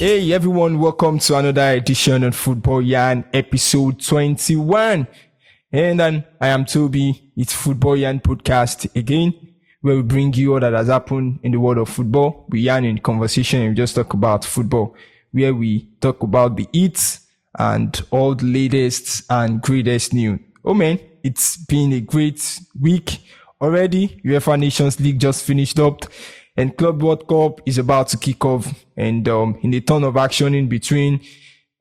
Hey everyone, welcome to another edition of Football Yarn, episode 21. And I am Toby. It's Football Yarn podcast again, where we bring you all that has happened in the world of football. We yarn in conversation and we just talk about football, where we talk about the hits and all the latest and greatest news. Oh man, it's been a great week already. UEFA Nations League just finished up. And Club World Cup is about to kick off, and in a ton of action in between,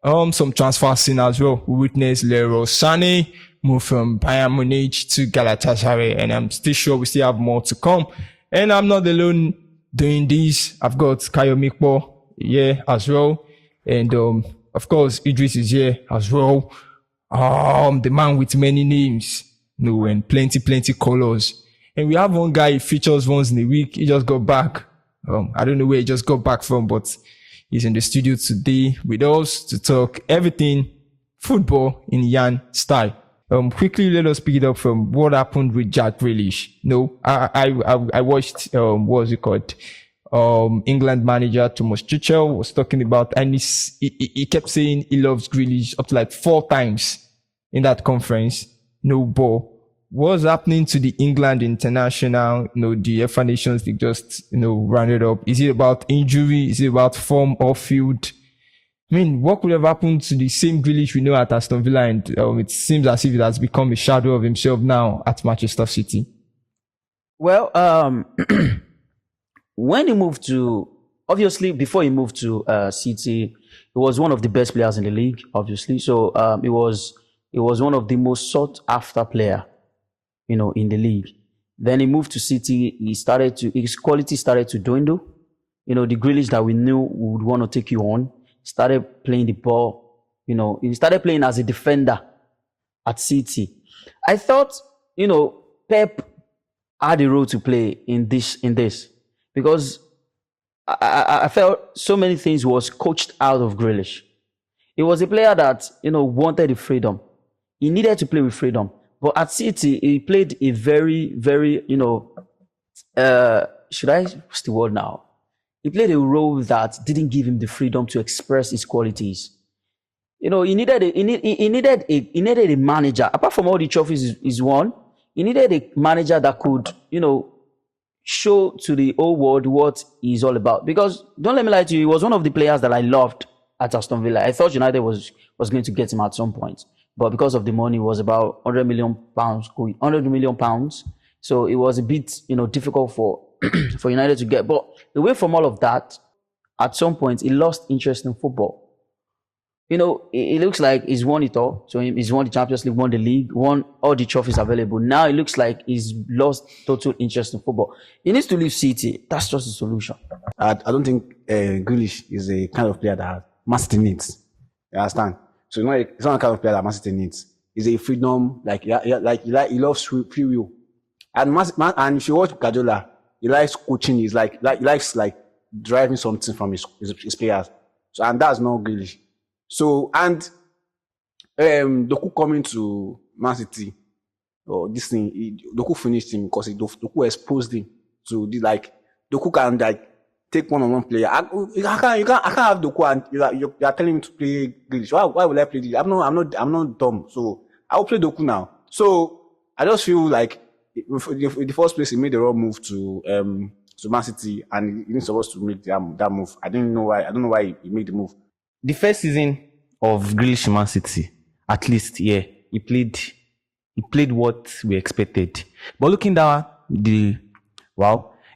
some transfer scene as well. We witnessed Leroy Sane move from Bayern Munich to Galatasaray, and I'm still sure we still have more to come. And I'm not alone doing this. I've got Kayo Mikpo here as well, and of course Idris is here as well. The man with many names, and plenty colors. And we have one guy, he features once in a week. He just got back. I don't know where he just got back from, but he's in the studio today with us to talk everything football in Yan style. Quickly, let us pick it up from what happened with Jack Grealish. I watched, what's it called? England manager Thomas Tuchel was talking about, and he kept saying he loves Grealish up to like 4 times in that conference. No ball. What's happening to the England international, the UEFA Nations League just, rounded up? Is it about injury? Is it about form off field? I mean, what could have happened to the same Grealish we know at Aston Villa? And it seems as if it has become a shadow of himself now at Manchester City. Well, when he moved obviously before he moved to City, he was one of the best players in the league, obviously. So he was one of the most sought after player, in the league. Then he moved to City. His quality started to dwindle. The Grealish that we knew would want to take you on started playing the ball. He started playing as a defender at City. I thought, Pep had a role to play in this because I felt so many things was coached out of Grealish. He was a player that, wanted the freedom. He needed to play with freedom. But at City, he played a very, very, what's the word now? He played a role that didn't give him the freedom to express his qualities. He needed a manager. Apart from all the trophies he's won, he needed a manager that could, show to the whole world what he's all about. Because don't let me lie to you, he was one of the players that I loved at Aston Villa. I thought United was going to get him at some point. But because of the money, it was about £100 million. So it was a bit, difficult for United to get. But away from all of that, at some point, he lost interest in football. It looks like he's won it all. So he's won the Champions League, won the league, won all the trophies available. Now it looks like he's lost total interest in football. He needs to leave City. That's just the solution. I don't think Grealish is a kind of player that Man City needs. You understand? So it's not the kind of player that Man City needs. He's a freedom, he loves free will. And if you watch Guardiola, he likes coaching. He likes driving something from his players. So and that's not Grealish. So Doku coming to Man City, this thing, Doku finished him because Doku exposed him to Doku can take one-on-one player. I can't have Doku and you are telling me to play Grealish. Why would I play this? I'm not dumb. So I will play Doku now. So I just feel like in the first place he made the wrong move to Man City, and he wasn't supposed to make that move. I don't know why he made the move. The first season of Grealish in Man City, at least, yeah, he played what we expected. But looking down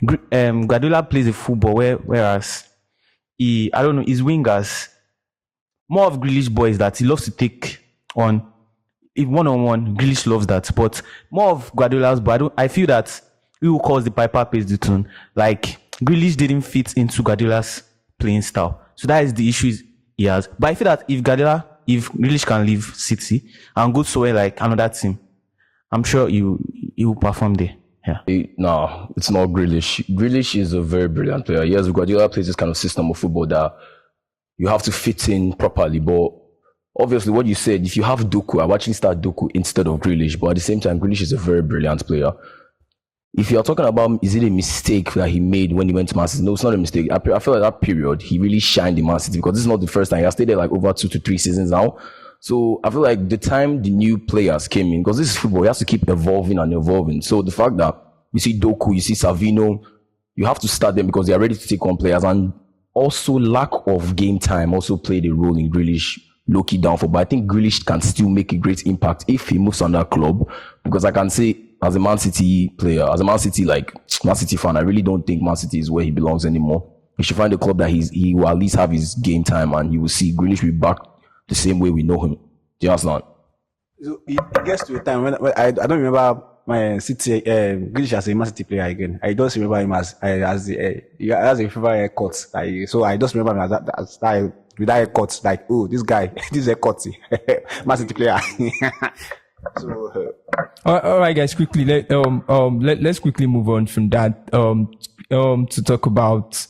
Guardiola plays a football whereas his wingers, more of Grealish boys that he loves to take on. If one-on-one, Grealish loves that. But more of Guardiola's, but I feel that he will cause the Piper pays the tune. Grealish didn't fit into Guardiola's playing style. So that is the issue he has. But I feel that if Grealish can leave City and go somewhere like another team, I'm sure he will perform there. Yeah. No, it's not Grealish. Grealish is a very brilliant player. Yes, Guardiola plays this kind of system of football that you have to fit in properly. But obviously, what you said, if you have Doku, I would actually start Doku instead of Grealish. But at the same time, Grealish is a very brilliant player. if you're talking about is it a mistake that he made when he went to Man City? No, it's not a mistake. I feel like that period he really shined in Man City because this is not the first time. He has stayed there like over 2 to 3 seasons now. So I feel like the time the new players came in, because this is football, he has to keep evolving and evolving. So the fact that you see Doku, you see Savino, you have to start them because they are ready to take on players. And also lack of game time also played a role in Grealish low-key downfall. But I think Grealish can still make a great impact if he moves on that club. Because I can say, as a Man City player, as a Man City fan, I really don't think Man City is where he belongs anymore. He should find a club that he will at least have his game time, and you will see Grealish be back the same way we know him. Do you understand? So it gets to a time when I don't remember my City Grealish as a Man City player again. I just remember him as a favorite haircut. So I just remember him as that with that haircut. Like, oh, this guy, this haircut, Man City player. So All right, guys, quickly let's quickly move on from that to talk about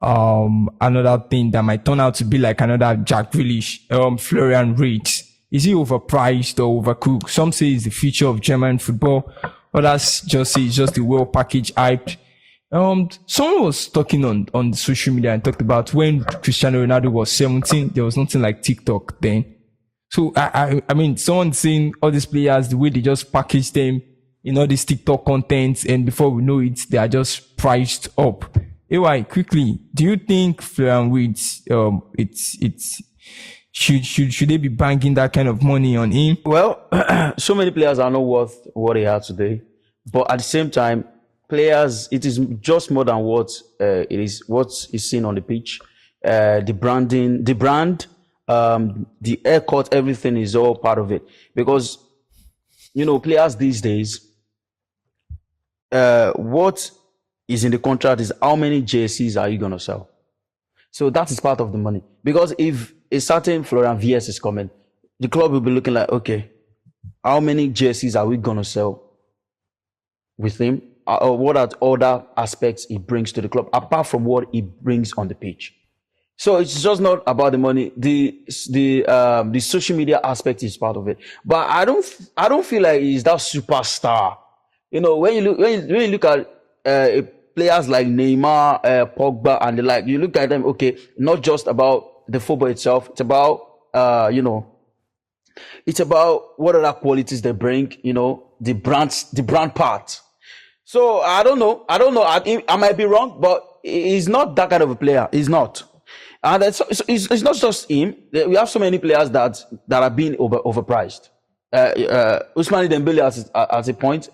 another thing that might turn out to be like another Jack Grealish, Florian Wirtz. Is he overpriced or overcooked? Some say it's the future of German football. Others just say it's just the well packaged hype. Someone was talking on social media and talked about when Cristiano Ronaldo was 17, there was nothing like TikTok then. So I mean, someone saying all these players, the way they just package them in all this TikTok content, and before we know it, they are just priced up. AY, quickly, do you think Florian Wirtz, should they be banking that kind of money on him? Well, so many players are not worth what they are today. But at the same time, players, it is just more than what it is, what is seen on the pitch. The branding, the brand, the haircut, everything is all part of it. Because, players these days, what is in the contract is how many jerseys are you going to sell? So that is part of the money. Because if a certain Florian Wirtz is coming, the club will be looking like, okay, how many jerseys are we going to sell with him? Or what are other aspects he brings to the club, apart from what he brings on the pitch? So it's just not about the money. The social media aspect is part of it. But I don't feel like he's that superstar. When you look at players like Neymar, Pogba, and the like, you look at them, okay, not just about the football itself. It's about, it's about what other qualities they bring, the brand part. So I don't know. I might be wrong, but he's not that kind of a player. He's not. And it's not just him. We have so many players that are being overpriced. Ousmane Dembele at a point,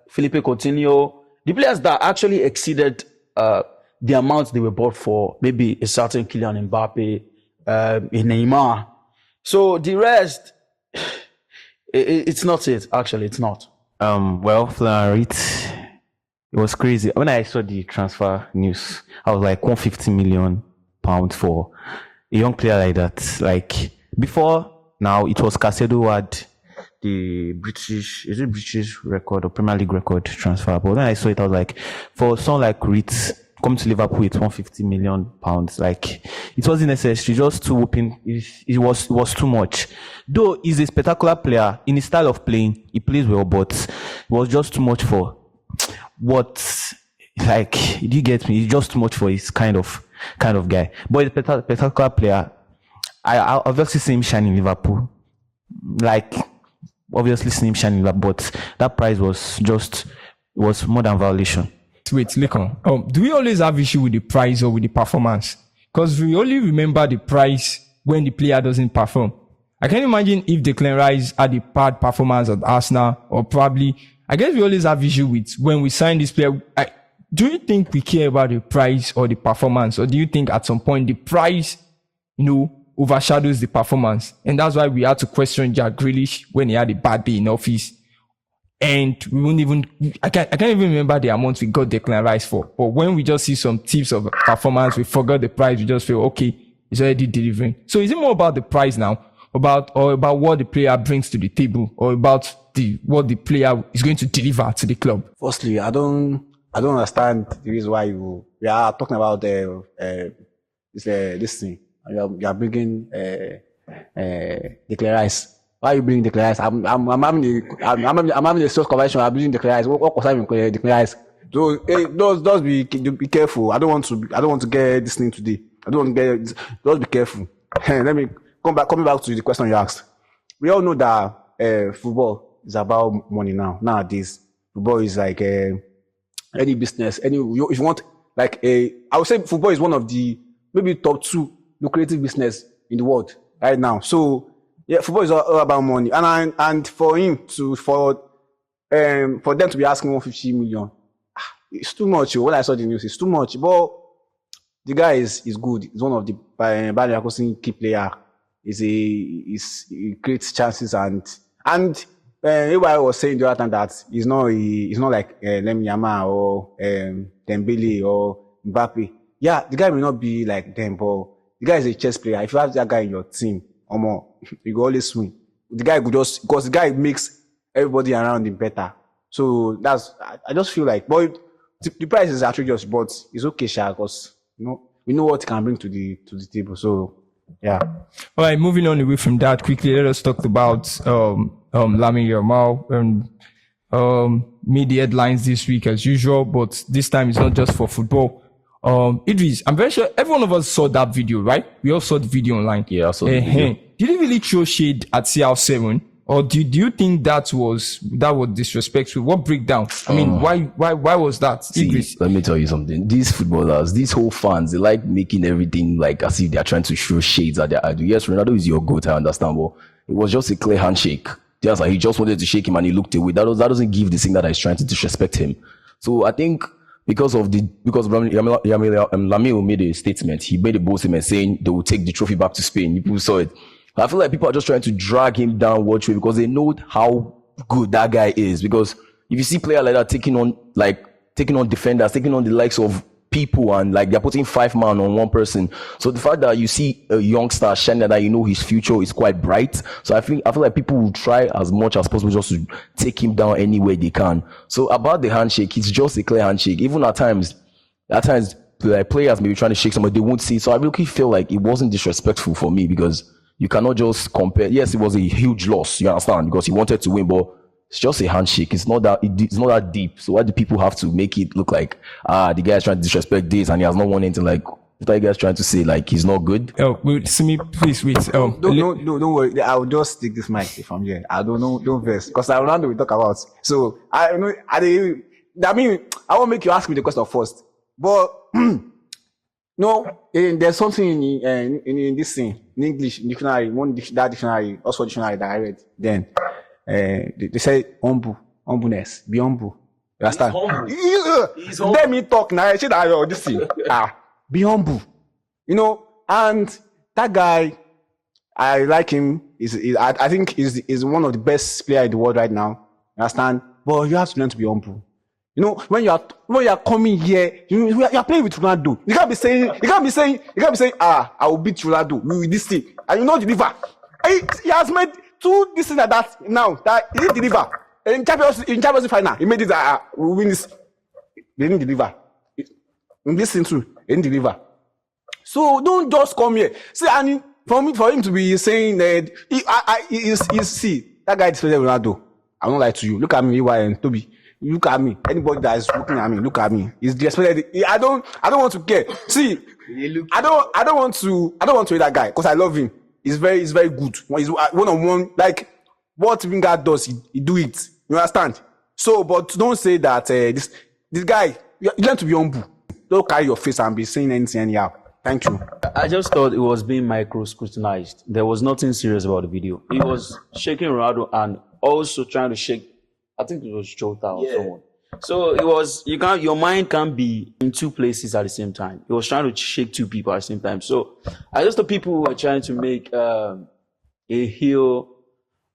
Philippe Coutinho, the players that actually exceeded the amount they were bought for, maybe a certain Kylian Mbappe, Neymar. So the rest, it's not it. Actually, it's not. Well, Florian Wirtz, it was crazy. When I saw the transfer news, I was like, £150 million for a young player like that. Like before now, it was Caicedo who had the British record or Premier League record transfer. But when I saw it, I was like, for someone like Wirtz coming to Liverpool with £150 million, like it wasn't necessary. Just too open. It was too much. Though he's a spectacular player in his style of playing, he plays well, but it was just too much for what. Like, do you get me? It's just too much for his kind of guy. But he's a spectacular player. I obviously see him shining in Liverpool. Like, obviously see him shining in Liverpool, but that price was more than violation. Wait, Lekon. Do we always have issue with the price or with the performance? Because we only remember the price when the player doesn't perform. I can imagine if Declan Rice had a bad performance at Arsenal, or probably, I guess we always have issue with when we sign this player. Do you think we care about the price or the performance? Or do you think at some point the price, overshadows the performance? And that's why we had to question Jack Grealish when he had a bad day in office. And we won't even, I can't even remember the amount we got Declan Rice for. But when we just see some tips of performance, we forgot the price, we just feel, okay, it's already delivering. So is it more about the price now? Or about what the player brings to the table? Or about what the player is going to deliver to the club? Firstly, I don't understand the reason why we are talking about this thing. You are bringing Declan Rice Why you bring the Rice? I'm having a source conversation. I'm bringing the Rice. What concern the Rice? So just be careful. I don't want to get this thing today. I don't want to get. Just be careful. Let me coming back to the question you asked. We all know that football is about money nowadays. Football is like any business. If you want I would say football is one of the maybe top 2 lucrative business in the world right now. So yeah, football is all about money, and for them to be asking 150 million, it's too much. When I saw the news, it's too much. But the guy is good. He's one of the Bayern Leverkusen key player. He creates chances and I was saying the other time that he's not like Yamal or Dembele or Mbappe. Yeah, the guy may not be like them, but the guy is a chess player. If you have that guy in your team, or more, you go always win. The guy could because the guy makes everybody around him better. So I just feel like, but the price is outrageous, but it's okay, Sha, because we know what he can bring to the table. So yeah. All right, moving on away from that quickly, let us talk about Lamine Yamal and made the headlines this week as usual, but this time it's not just for football. Idris, I'm very sure every one of us saw that video, right? We all saw the video online. Yeah, I saw the video. Did it really throw shade at CR7? Or do you think that was disrespectful? What breakdown? I mean, why was that? See, let me tell you something. These footballers, these whole fans, they like making everything like as if they're trying to throw shades at their idol. Yes, Ronaldo is your goat, I understand, but it was just a clear handshake. Just like he just wanted to shake him and he looked away. That doesn't give the signal that he's trying to disrespect him. So I think because Lamine made a statement, he made a bold statement saying they will take the trophy back to Spain. People saw it. I feel like people are just trying to drag him down watch way because they know how good that guy is. Because if you see player like that taking on defenders, taking on the likes of people, and like they're putting 5 man on one person. So the fact that you see a youngster shining, that his future is quite bright. So I feel like people will try as much as possible just to take him down any way they can. So about the handshake, it's just a clear handshake. Even at times like players may be trying to shake somebody, they won't see. So I really feel like it wasn't disrespectful for me because you cannot just compare. Yes, it was a huge loss, you understand, because he wanted to win, but it's just a handshake. It's not that deep. So why do people have to make it look like the guy's trying to disrespect this and he has not won anything? Like, what are you guys trying to say? Like, he's not good? Simi, please wait. Don't worry. I'll just take this mic from here. I don't verse because Ronaldo we talk about. So I won't make you ask me the question first, but no, there's something in this thing in English dictionary, that dictionary, Oxford dictionary that I read. Then they say humbleness, be humble. You understand? He's humble. Let me talk now. I said this thing. Be humble. And that guy, I like him. I think he's one of the best players in the world right now. You understand? But you have to learn to be humble. When you are coming here, you are playing with Ronaldo. You can't be saying, I will beat Ronaldo with this thing. And you not deliver. He has made 2 this thing like that now. That he didn't deliver. In Champions final, he made it we win this. They didn't deliver. In this thing too, they didn't deliver. So don't just come here. See, and for him to be saying that see that guy disrespected Ronaldo. I won't lie to you. Look at me, EY and Toby. Look at me. Anybody that is looking at me, look at me. He's disrespected. I don't want to care. See, I don't want to hate that guy because I love him. He's very good. He's one-on-one. Like what Wingard does, he do it. You understand? So, but don't say that this guy. You learn to be humble. Don't carry your face and be saying anything anyhow. Thank you. I just thought it was being micro-scrutinized. There was nothing serious about the video. He was shaking Ronaldo and also trying to shake, I think it was Jota or someone. So it was, your mind can't be in 2 places at the same time. He was trying to shake 2 people at the same time. So I just thought people were trying to make a hill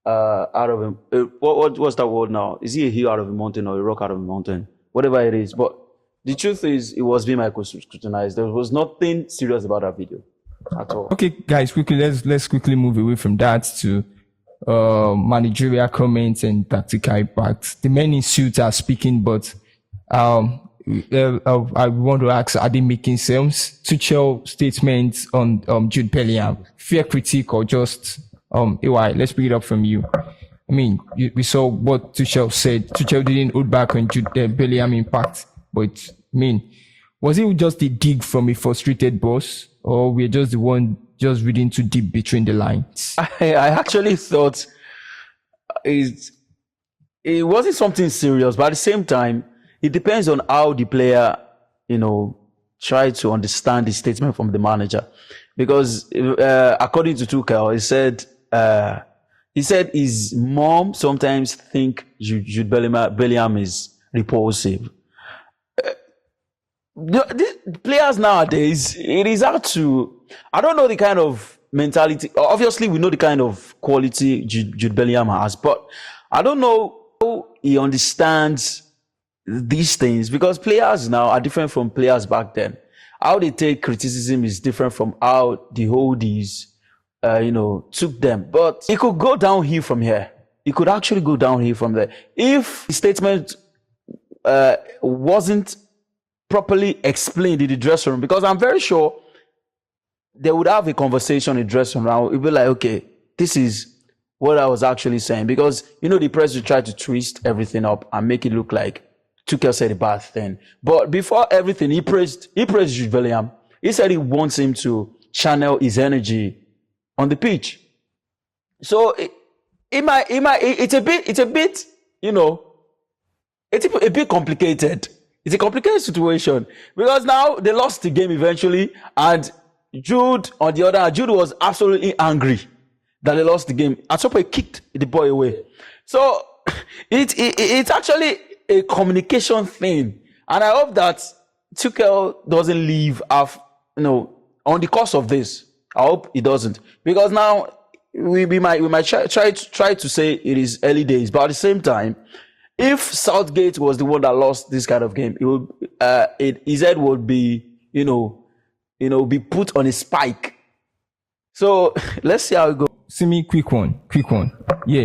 out of him. What's that word now? Is he a hill out of a mountain or a rock out of a mountain? Whatever it is. But the truth is, it was being micro-scrutinized. There was nothing serious about that video at all. Okay, guys, quickly, let's quickly move away from that to managerial comments and tactical impact. The men in suits are speaking, but I want to ask, are they making sense? Tuchel statements on Jude Bellingham, fair critique or just AY, let's pick it up from you. I mean, we saw what Tuchel said. Tuchel didn't hold back on Jude Bellingham impact, but I mean, was it just a dig from a frustrated boss, or we're just the one just reading too deep between the lines? I actually thought it wasn't something serious, but at the same time, it depends on how the player, try to understand the statement from the manager. Because according to Tuchel, he said his mom sometimes think Jude Bellingham is repulsive. The players nowadays, it is hard to. I don't know the kind of mentality. Obviously, we know the kind of quality Jude Bellingham has, but I don't know how he understands these things, because players now are different from players back then. How they take criticism is different from how the oldies, took them. But it could go downhill from here. It could actually go downhill from there if the statement wasn't properly explained in the dressing room, because I'm very sure they would have a conversation in the dressing room. Now it'd be like, okay, this is what I was actually saying, because the press will try to twist everything up and make it look like Tuchel said a bad thing. But before everything, he praised Jude Bellingham. He said he wants him to channel his energy on the pitch. So it's a bit complicated. It's a complicated situation, because now they lost the game eventually, and Jude, on the other hand, Jude was absolutely angry that they lost the game. At some point, he kicked the boy away. So it's actually a communication thing, and I hope that Tuchel doesn't leave on the course of this. I hope he doesn't, because now we might try to say it is early days, but at the same time, if Southgate was the one that lost this kind of game, it would his head would be be put on a spike. So let's see how it goes. Simi, quick one. Yeah,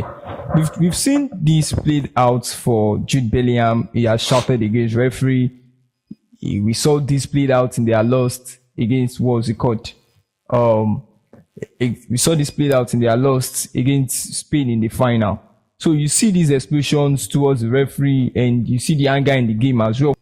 we've seen this played out for Jude Bellingham. He has shouted against referee. We saw this played out in their loss against, what was it called? We saw this played out in their loss against Spain in the final. So you see these explosions towards the referee, and you see the anger in the game as well.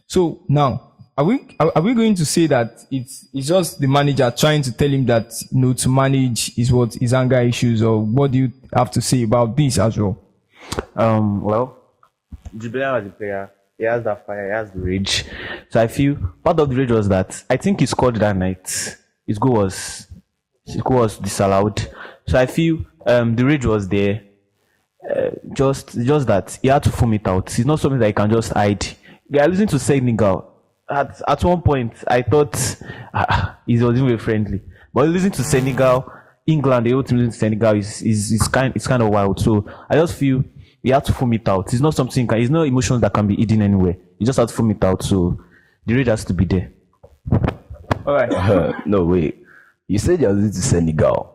So now, are we going to say that it's just the manager trying to tell him that to manage his anger issues, or what do you have to say about this as well? Well, Jude Bellingham as a player, he has that fire, he has the rage. So I feel part of the rage was that I think he scored that night. His goal was disallowed. So I feel the rage was there. Just that he had to foam it out. It's not something that he can just hide. They are losing to Senegal. At one point, I thought he was even friendly, but losing to Senegal, England, the whole team losing to Senegal is kind of wild. So I just feel he had to foam it out. It's not something. It's no emotions that can be hidden anywhere. You just have to foam it out. So the rage has to be there. All right. No, wait. You said you're losing to Senegal.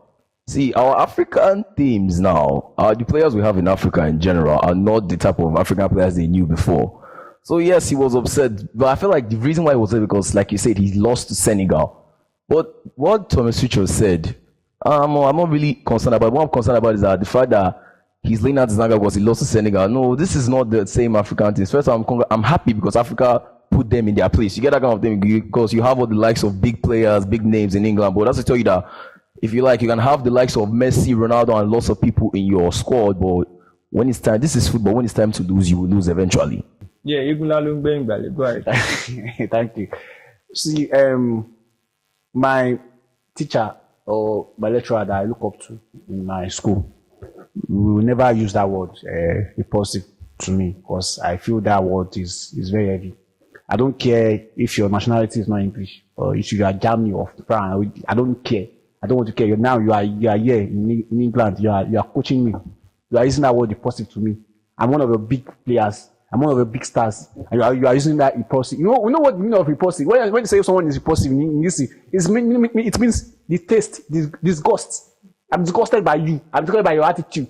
See, our African teams now, the players we have in Africa in general, are not the type of African players they knew before. So yes, he was upset, but I feel like the reason why he was upset because, like you said, he lost to Senegal. But what Thomas Tuchel said, I'm not really concerned about. What I'm concerned about is that the fact that he's laying out his anger because he lost to Senegal. No, this is not the same African teams. First, I'm happy because Africa put them in their place. You get that kind of thing because you have all the likes of big players, big names in England. But that's to tell you that if you like, you can have the likes of Messi, Ronaldo, and lots of people in your squad. But when it's time, this is football. When it's time to lose, you will lose eventually. Yeah, go ahead. Thank you. See, my teacher or my lecturer that I look up to in my school, we will never use that word repulsive to me, because I feel that word is very heavy. I don't care if your nationality is not English or if you are Germany or France. I don't care. I don't want to care. You are here in England. You are coaching me. You are using that word impulsive to me. I'm one of the big players. I'm one of the big stars. And you are using that impulsive. You know what the meaning of impulsive? When you say someone is impulsive in this, it means the taste, disgust. I'm disgusted by you. I'm disgusted by your attitude.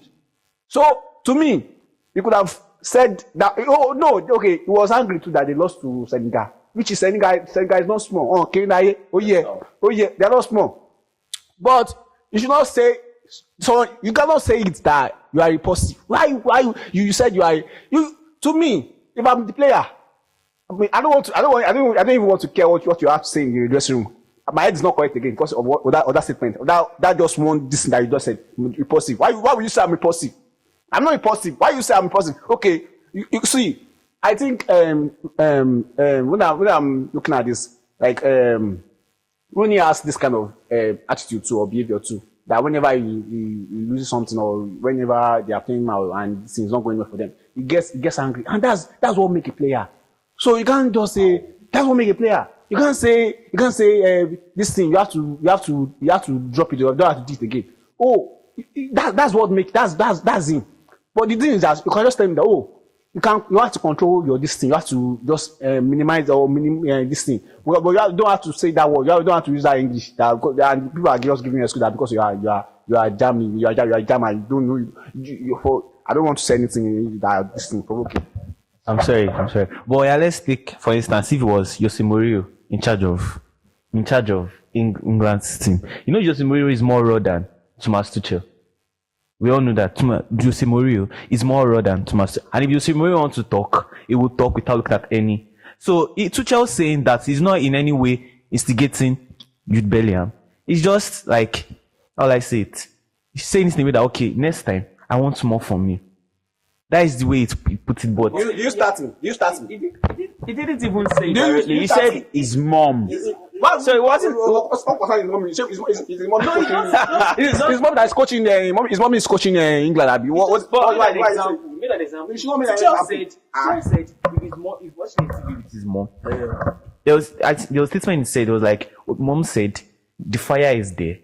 So to me, you could have said that. Oh no, okay. He was angry too that they lost to Senegal, which is Senegal. Senegal is not small. Oh yeah, they are not small. But you should not say So you cannot say it that you are impulsive. Why you said you to me, if I'm the player, I mean, I don't even want to care what you have to say in the dressing room. My head is not correct again because of that statement. That just one this thing that you just said, impulsive. Why will you say I'm impulsive? I'm not impulsive. Why you say I'm impulsive? Okay, you see, I think when I'm looking at this, like when he has this kind of attitude to or behavior too, that whenever you lose something or whenever they are playing well and things not going well for them, he gets angry, and that's what make a player. So you can't just say that's what make a player. You can't say this thing. You have to drop it. You don't have to do it again. Oh, that's what make that's him. But the thing is that you can just tell him that you have to control your this thing. You have to just minimize or this thing. But you don't have to say that word. You don't have to use that English. And people are just giving you a excuse that because you are German. You are German. You don't know. I don't want to say anything that this thing provoking. I'm sorry. But yeah, let's take, for instance, if it was Jose Mourinho in charge of England's team. You know, Jose Mourinho is more raw than Thomas Tuchel. We all know that Jose Mourinho is more raw than Thomas Tuchel. And if Jose Mourinho wants to talk, he will talk without looking at any. So Tuchel saying that he's not in any way instigating Jude Bellingham. It's just like, how will I say it? He's saying this in a way that, okay, next time, I want more from you. That is the way he put it, but... You starting. He didn't even say it directly. He said his mom. So it wasn't... His mom that is coaching... His mom is coaching England. He made an example. Tuchel said if watching TV with his mom. There was a statement he said, it was like, mom said, the fire is there,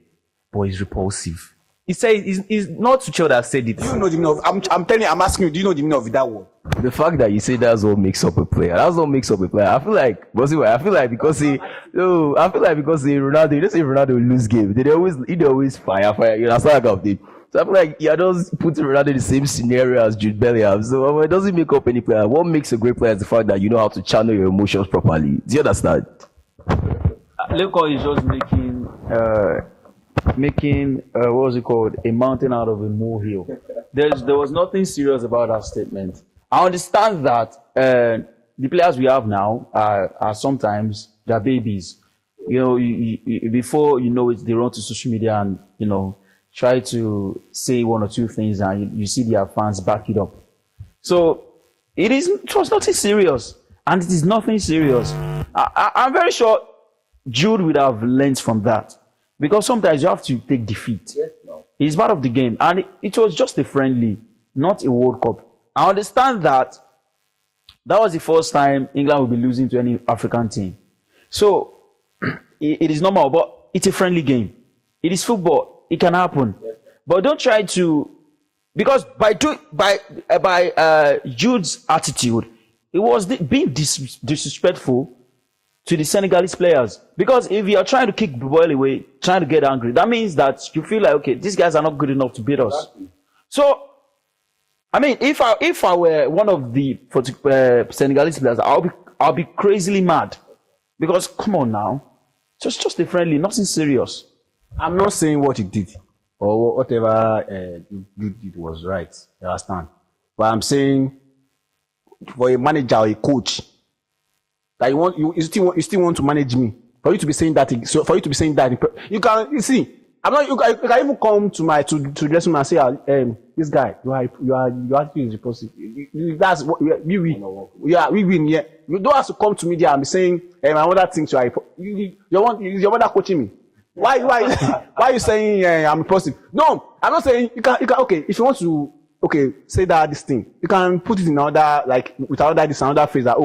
but it's repulsive. He said it's not Tuchel that said it. Do you know the meaning of? I'm telling you, I'm asking you. Do you know the meaning of that word? The fact that you say that's what makes up a player. That's what makes up a player. I feel like because Ronaldo, you don't say Ronaldo will lose game. They always fire. You know, that's like of it. So I feel like you're just putting Ronaldo in the same scenario as Jude Bellingham. So it doesn't make up any player. What makes a great player is the fact that you know how to channel your emotions properly. Do you understand? Leroy is just making what was it called, a mountain out of a molehill. There was nothing serious about that statement. I understand that the players we have now are sometimes they're babies. You know, before you know it, they run to social media and try to say one or two things, and you see their fans back it up. So it was nothing serious, and it is nothing serious. I'm very sure Jude would have learned from that. Because sometimes you have to take defeat. Yes, no. It's part of the game. And it was just a friendly, not a World Cup. I understand that was the first time England will be losing to any African team. So it is normal, but it's a friendly game. It is football. It can happen. Yes. But don't try to, because by Jude's attitude, it was being disrespectful to the Senegalese players. Because if you are trying to kick the ball away, trying to get angry, that means that you feel like, okay, these guys are not good enough to beat us. Exactly. So, I mean, if I were one of the Senegalese players, I'll be crazily mad. Because, come on now, just a friendly, nothing serious. I'm not saying what he did or whatever you did was right. You understand? But I'm saying for a manager or a coach, that you still want to manage me. For you to be saying that, you can see. You can even come to dressing room and say, this guy, you are actually repulsive. That's what we win. Yeah, you don't have to come to me there and be saying, my mother thinks your mother coaching me. Why are you saying I'm impulsive? No, I'm not saying you can. Okay, if you want to, say that this thing, you can put it in another, like with another phrase that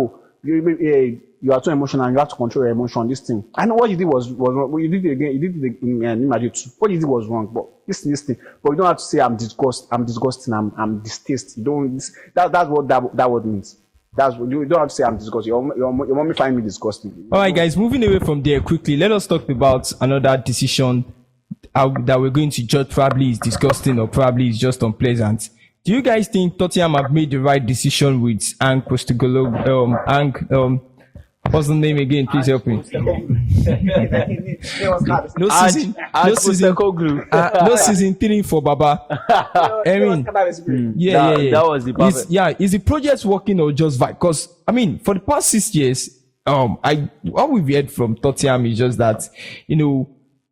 you are too emotional and you have to control your emotion. This thing. I know what you did was wrong. You did it again. You did it in Madrid too. What you did was wrong. But this thing. But you don't have to say I'm disgusting. I'm distasteful. You don't. That's what that word means. That's what you don't have to say I'm disgusting. Your mommy find me disgusting. All right, guys. Moving away from there quickly, let us talk about another decision that we're going to judge. Probably is disgusting or probably is just unpleasant. Do you guys think Tottenham have made the right decision with Ange Postecoglou? What's the name again? Please help me. No season. Ange Postecoglou. No season 3 for Baba. I mean, yeah. That was the perfect. Is the project working or just vibe? Because I mean, for the past 6 years, what we've heard from Tottenham is just that,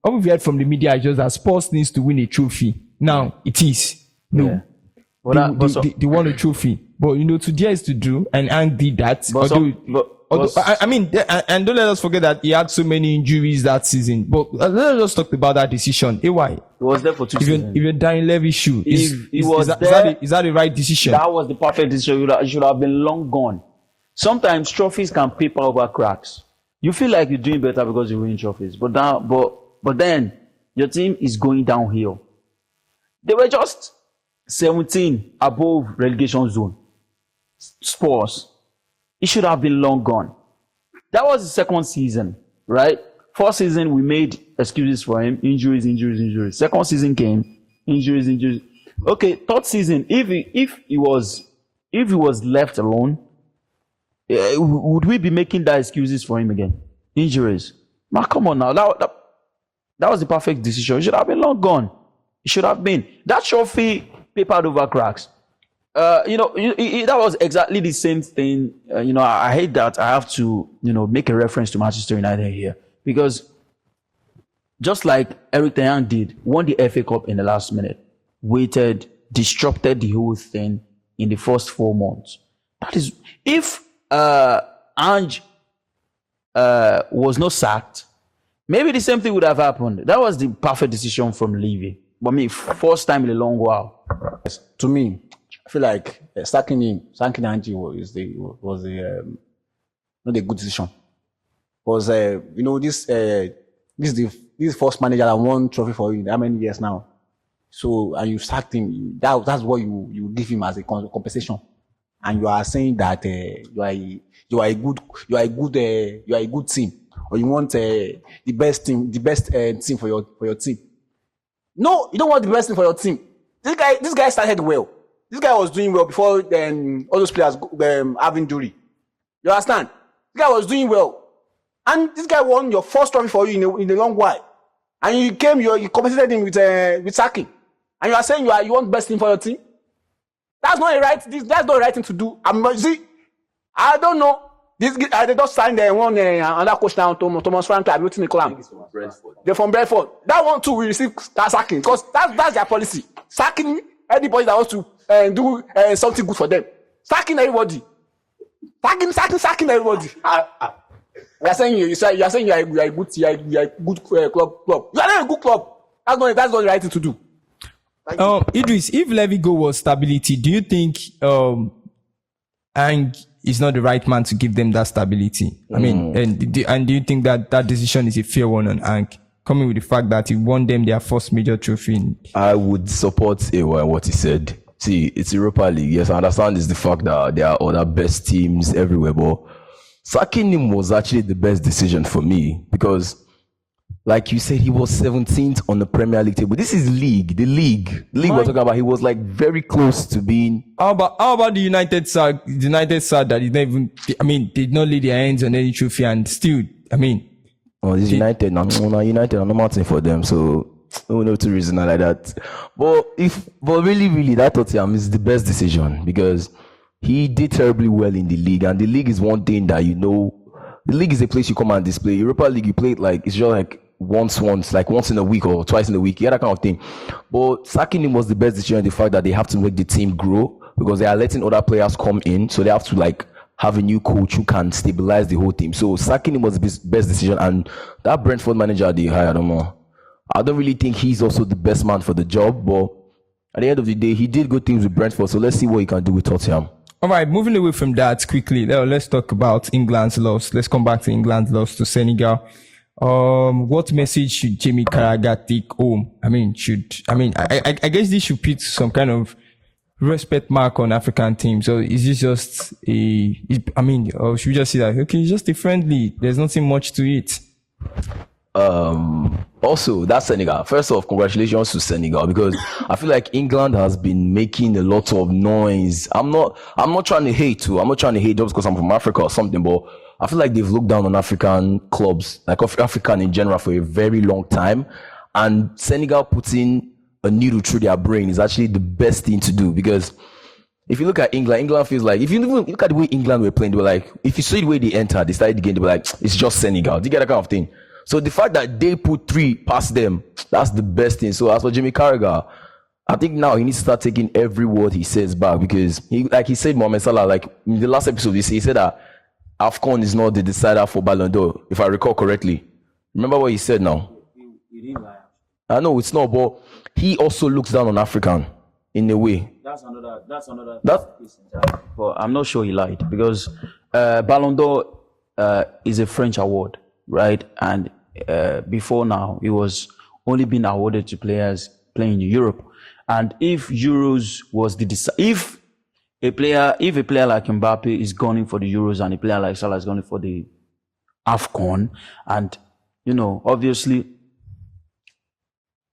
what we've heard from the media is just that Spurs needs to win a trophy. Now it is. No. Yeah. They won a trophy. But to dare is to do, and Ange did that. I mean, and don't let us forget that he had so many injuries that season. But let's just talk about that decision. Why? He was there for 2 seasons. Even Darren Levy's shoe. Is that the right decision? That was the perfect decision. It should have been long gone. Sometimes trophies can paper over cracks. You feel like you're doing better because you win trophies, but then your team is going downhill. They were just 17 above relegation zone. Spurs. It should have been long gone. That was the second season, right? First season, we made excuses for him. Injuries. Second season came. Injuries. Okay, third season, if he was left alone, would we be making that excuses for him again? Injuries. Man, come on now. That was the perfect decision. It should have been long gone. It should have been. That trophy papered over cracks. That was exactly the same thing. I hate that I have to, make a reference to Manchester United here, because just like Eric Ten Hag did, won the FA Cup in the last minute, waited, disrupted the whole thing in the first 4 months. That is, if Ange was not sacked, maybe the same thing would have happened. That was the perfect decision from Levy. But first time in a long while. To me, I feel like sacking Ange was not a good decision. Because this is the first manager that won trophy for you in how many years now? So, and you sacked him. That's what you give him as a compensation. And you are saying that you are a good team, or you want the best team for your team. No, you don't want the best thing for your team. This guy started well. This guy was doing well before all those players have injury. You understand? This guy was doing well. And this guy won your first trophy for you in a long while. And you compensated him with sacking. And you are saying you want the best thing for your team? That's not the right thing to do. I don't know. They just signed another coach now, Thomas Frank, I built in the club. They're from Brentford. That one too will receive that sacking, because that's their policy. Sacking anybody that wants to do something good for them. Sacking everybody. Sacking everybody. You are saying you are a good club. You are not a good club. That's not the right thing to do. Idris, if Levy go was stability, do you think Ange is not the right man to give them that stability? I mean, and do you think that decision is a fair one on Ange, coming with the fact that he won them their first major trophy? I would support what he said. See, it's Europa League. Yes, I understand it's the fact that there are other best teams everywhere, but sacking him was actually the best decision for me, because, like you said, he was 17th on the Premier League table. This is league. The league we're talking about. He was like very close to being. How about the United side? The United side that did not lay their hands on any trophy, and still, this United, United are not thing for them. So I don't know to reason like that. But really, that Tottenham is the best decision, because he did terribly well in the league, and the league is one thing that the league is a place you come and display. Europa League, you play it like it's just like once in a week or twice in a week, that kind of thing. But sacking him was the best decision. The fact that they have to make the team grow, because they are letting other players come in, so they have to have a new coach who can stabilize the whole team. So sacking him was the best decision. And that Brentford manager they hired, I don't really think he's also the best man for the job. But at the end of the day, he did good things with Brentford. So let's see what he can do with Tottenham. All right, moving away from that quickly, let's talk about England's loss. Let's come back to England's loss to Senegal. What message should Jamie Carragher take home? I guess this should put some kind of respect mark on African teams. So is this just or should we just say that, okay, it's just a friendly, there's nothing much to it? Also, that's Senegal. First off, congratulations to Senegal, because I feel like England has been making a lot of noise. I'm not trying to hate too. I'm not trying to hate just because I'm from Africa or something, but I feel like they've looked down on African clubs, like African in general, for a very long time. And Senegal putting a needle through their brain is actually the best thing to do, because if you look at England feels like, if you even look at the way England were playing, they were like, if you see the way they entered, they started the game, they were like, it's just Senegal. Do you get that kind of thing? So the fact that they put 3 past them, that's the best thing. So as for Jimmy Carragher, I think now he needs to start taking every word he says back, because he said Mohamed Salah, like in the last episode, he said that AFCON is not the decider for Ballon d'Or, if I recall correctly. Remember what he said now? He didn't lie. I know it's not, but he also looks down on African in a way. That's another. But I'm not sure he lied, because Ballon d'Or is a French award, right? And before now, it was only being awarded to players playing in Europe. And if Euros was if a player like Mbappe is gunning for the Euros and a player like Salah is gunning for the AFCON, and obviously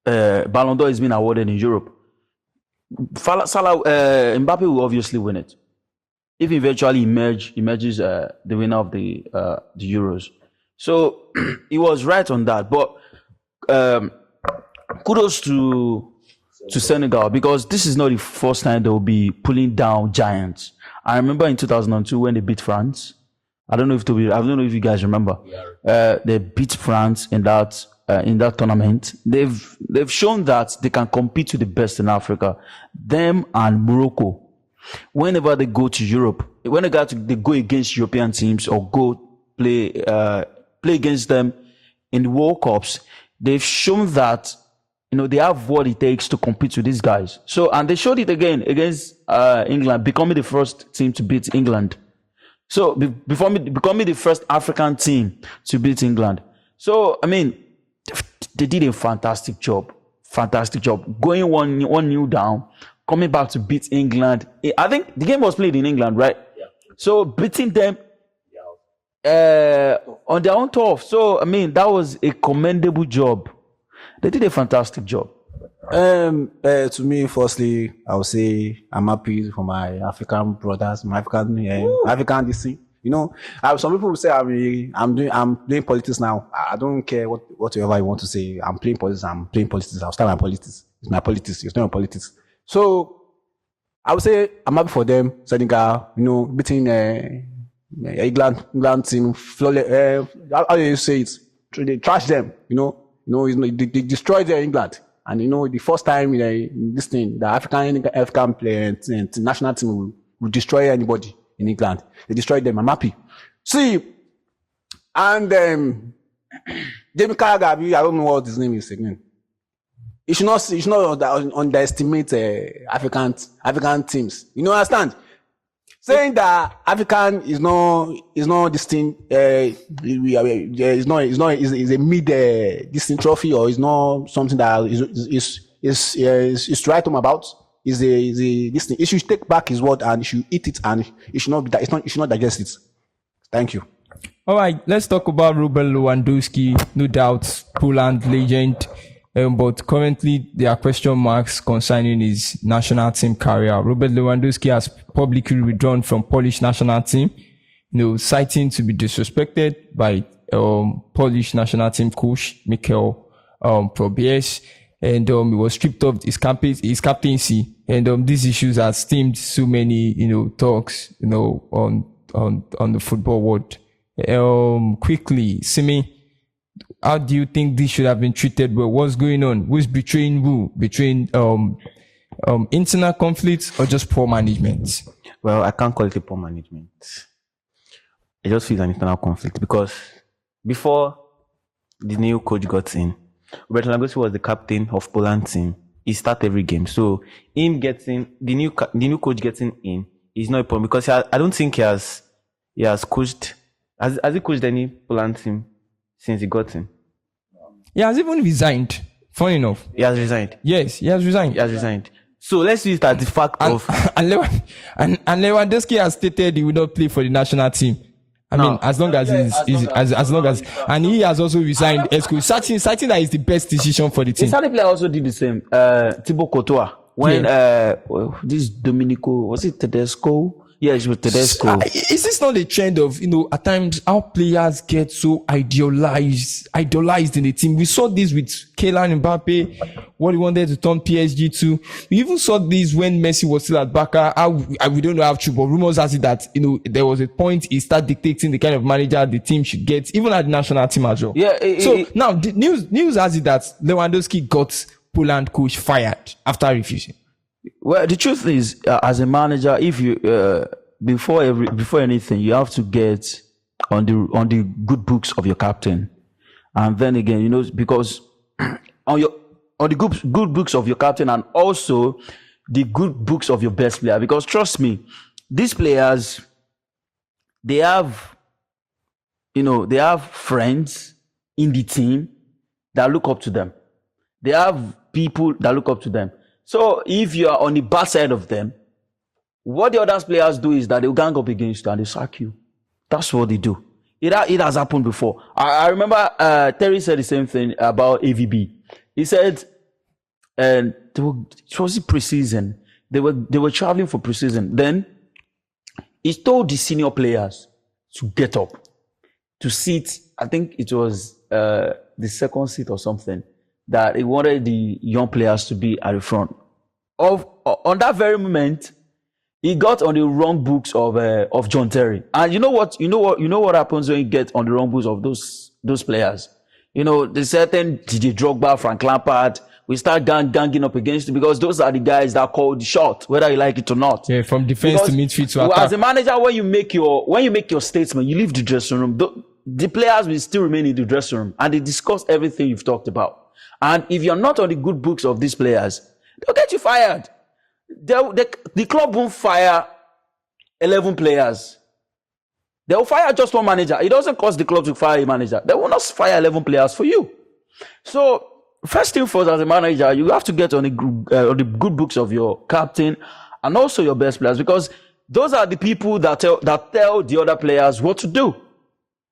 Ballon d'Or is being awarded in Europe, Mbappe will obviously win it if he eventually emerges the winner of the Euros. So he was right on that. But kudos to Senegal, because this is not the first time they will be pulling down giants. I remember in 2002 when they beat France. I don't know if you guys remember. They beat France in that tournament. They've shown that they can compete with the best in Africa. Them and Morocco. Whenever they go to Europe, they go against European teams or go play against them in the World Cups, they've shown that they have what it takes to compete with these guys. So, and they showed it again against England, becoming the first team to beat England. So, becoming the first African team to beat England. So, I mean, they did a fantastic job. Going 1-0 down, coming back to beat England. I think the game was played in England, right? Yeah. So, beating them on their own turf. So, I mean, that was a commendable job. They did a fantastic job. To me, firstly, I would say I'm happy for my African brothers, my African this thing. Some people will say I'm doing politics now. I don't care whatever you want to say. I'm playing politics. I'll start my politics. It's my politics. It's not my politics. So I would say I'm happy for them. Senegal, beating England team. How do you say it? They trash them. They destroyed England. And the first time this thing, the African player, national team will destroy anybody in England. They destroyed them. I'm happy. See, and Jamie Carragher, I don't know what his name is again. You should not underestimate African teams. You understand? Saying that African is not this thing. Is a mid this thing trophy, or is not something that is to write home about. Is this thing. He should take back his word and he should eat it, and it should not he should not digest it. Thank you. All right, let's talk about Robert Lewandowski. No doubt, Poland legend. But currently, there are question marks concerning his national team career. Robert Lewandowski has publicly withdrawn from Polish national team, citing to be disrespected by Polish national team coach Mikel Probies, and he was stripped of his captaincy. And these issues have stemmed so many talks on the football world. Quickly, Simi, how do you think this should have been treated? Well, what's going on? Who's betraying who? Between internal conflicts or just poor management? Well, I can't call it a poor management. It just feels an internal conflict, because before the new coach got in, Robert Lewandowski was the captain of Poland team. He started every game. So him getting the new coach getting in is not a problem, because I don't think he has coached. Has he coached any Poland team since he got in? He has even resigned. Funny enough. He has resigned. Yes, he has resigned. So let's use it as the fact of... And Lewandowski has stated he will not play for the national team. I mean, as long as and he has also resigned as coach, citing that is the best decision for the team. The player also did the same. Thibaut Courtois, when this Domenico, was it Tedesco, Yes, with Tedesco. Is this not a trend of, at times how players get so idolized in the team? We saw this with Kylian Mbappe, what he wanted to turn PSG to. We even saw this when Messi was still at Barca. We don't know how true, but rumors has it that, there was a point he started dictating the kind of manager the team should get, even at the national team as well. Yeah. Now, the news has it that Lewandowski got Poland coach fired after refusing. Well, the truth is, as a manager, if you before anything, you have to get on the good books of your captain, and then again, because on the good books of your captain, and also the good books of your best player. Because trust me, these players, they have friends in the team that look up to them. They have people that look up to them. So if you are on the bad side of them, what the other players do is that they'll gang up against you and they sack you. That's what they do. It has happened before. I remember Terry said the same thing about AVB. He said, and it was pre-season. They were traveling for pre-season. Then he told the senior players to get up, to sit. I think it was the second seat or something, that he wanted the young players to be at the front. On that very moment, he got on the wrong books of John Terry. And you know what happens when you get on the wrong books of those players? The certain DJ Drogba, Frank Lampard, we start ganging up against you, because those are the guys that call the shot, whether you like it or not. Yeah, from defense to midfield to attack. As a manager, when you make your statement, you leave the dressing room. The players will still remain in the dressing room and they discuss everything you've talked about. And if you're not on the good books of these players, they'll get you fired. The club won't fire 11 players. They will fire just one manager. It doesn't cost the club to fire a manager. They will not fire 11 players for you. So, first thing first, as a manager, you have to get on the good books of your captain and also your best players, because those are the people that tell the other players what to do.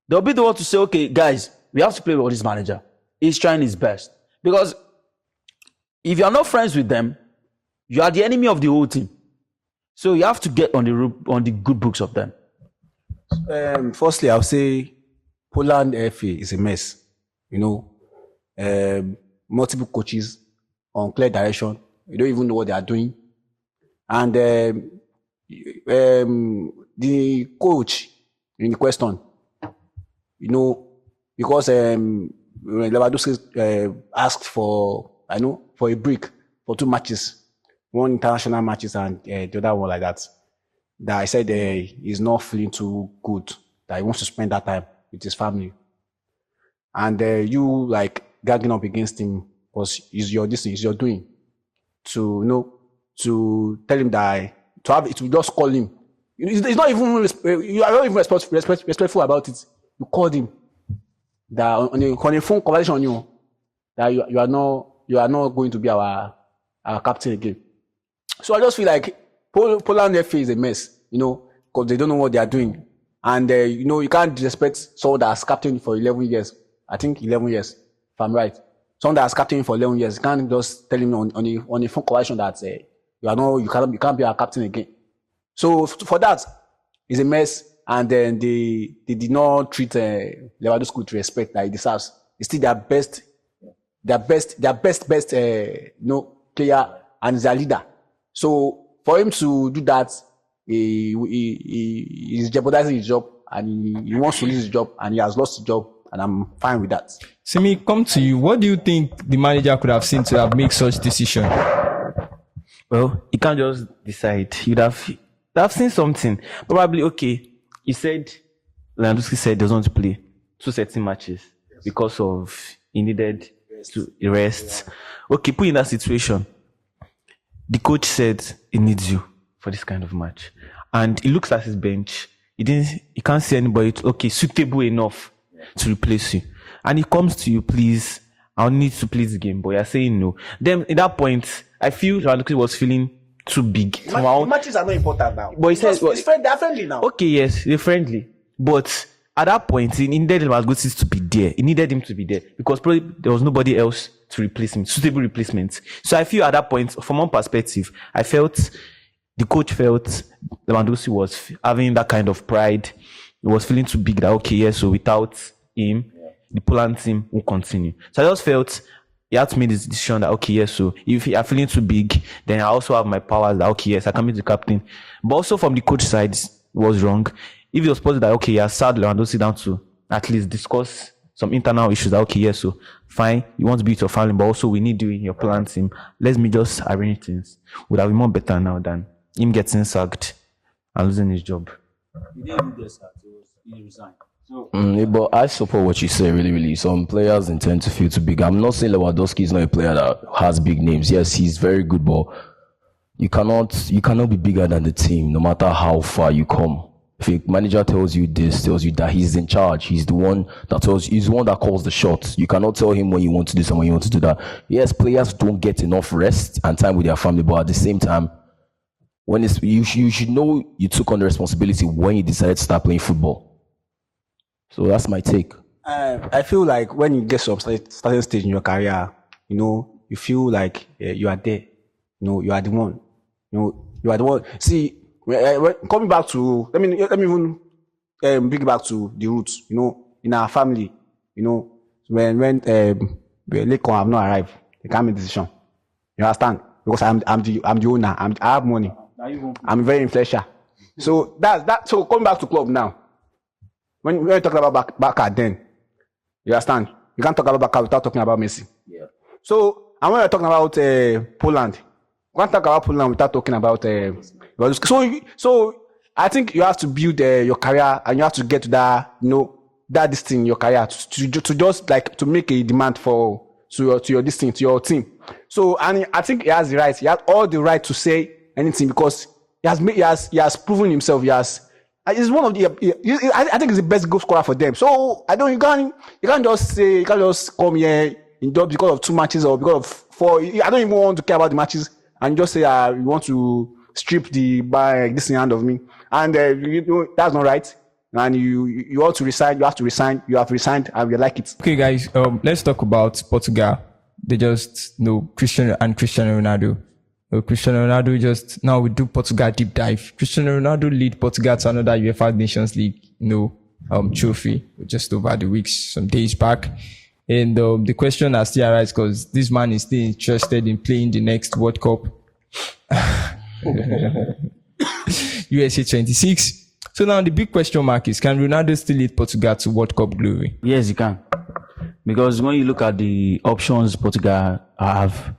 They'll be the one to say, okay, guys, we have to play with this manager. He's trying his best. Because if you're not friends with them, you are the enemy of the whole team. So you have to get on the good books of them. Firstly, I'll say Poland FA is a mess. Multiple coaches, unclear direction. You don't even know what they are doing. And the coach in question, because Lewandowski asked for a break for 2 matches, 1 international matches and the other one like that. That I said he's not feeling too good, that he wants to spend that time with his family. And you gagging up against him because it's your doing, to tell him that to just call him. It's not even you are not even respectful about it. You called him that on a phone conversation on you, that you are not going to be our captain again. So I just feel like Poland FA is a mess, because they don't know what they are doing. And, you can't disrespect someone that's captain for 11 years. I think 11 years, if I'm right. Someone that's captain for 11 years, you can't just tell him on a phone conversation that you can't be our captain again. So for that, it's a mess. And then they did not treat Lewandowski with respect that he deserves. He's still their best player, and he's their leader. So for him to do that, he's jeopardizing his job, and he wants to lose his job, and he has lost his job, and I'm fine with that. Simi, come to you. What do you think the manager could have seen to have made such decision? Well, you can't just decide. You'd have seen something. Probably, okay, Lewandowski said he doesn't want to play 2 certain matches because of he needed to rest. Okay, put in that situation. The coach said he needs you for this kind of match. And he looks at his bench. He can't see anybody suitable enough to replace you. And he comes to you, please, I need to play the game, but you're saying no. Then at that point, I feel Lewandowski was feeling too big. Matches are not important now. But he says, they're friendly now. Okay, yes, they're friendly. But at that point, he needed Lewandowski to be there. He needed him to be there because probably there was nobody else to replace him, suitable replacement. So I feel at that point, from one perspective, I felt the coach felt Lewandowski was having that kind of pride. He was feeling too big that, okay, yes, so without him, the Poland team will continue. So I just felt he had to make this decision that, okay, yes, so if you are feeling too big, then I also have my powers that, okay, yes, I can be the captain. But also from the coach side, it was wrong. If it was possible that, okay, he has sat Lewandowski down to at least discuss some internal issues that, okay, yes, so fine, you want to be with your family, but also we need you in your Poland team. Let me just arrange things. Would have been more better now than him getting sacked and losing his job. He didn't get sacked. He resigned. So, But I support what you say, really, really. Some players intend to feel too big. I'm not saying Lewandowski is not a player that has big names. Yes, he's very good, but you cannot be bigger than the team, no matter how far you come. If a manager tells you this, tells you that, he's in charge. He's the one that he's the one that calls the shots. You cannot tell him when you want to do something, when you want to do that. Yes, players don't get enough rest and time with their family, but at the same time, when you should know you took on the responsibility when you decided to start playing football. So that's my take. I feel like when you get to a certain stage in your career, you feel like you are there. You are the one. You are the one. See, coming back to let me even bring it back to the roots. In our family, when Lekon have not arrived, they can't make decision. You understand? Because I'm the owner. I have money. I'm very influential. So that's that. So coming back to club now. When you're talking about Barca then, you understand? You can't talk about Barca without talking about Messi. Yeah. So, and when you're talking about Poland, you can't talk about Poland without talking about so I think you have to build your career and you have to get to that, that this thing in your career to just like to make a demand to your this thing, to your team. So, and I think he has the right. He has all the right to say anything because he has proven himself. He's one of the. I think he's the best goal scorer for them. So you can't just come here in job because of 2 matches or because of 4. I don't even want to care about the matches and just say you want to strip the by this in hand of me, and that's not right. And you want to resign. You have to resign. You have resigned, and we like it. Okay, guys. Let's talk about Portugal. They just Cristiano Ronaldo. Cristiano Ronaldo now we do Portugal deep dive. Cristiano Ronaldo lead Portugal to another UEFA Nations League, trophy just over the weeks, some days back. And the question has still arises because this man is still interested in playing the next World Cup, USA 26. So now the big question mark is: can Ronaldo still lead Portugal to World Cup glory? yes, he can. Because when you look at the options Portugal have,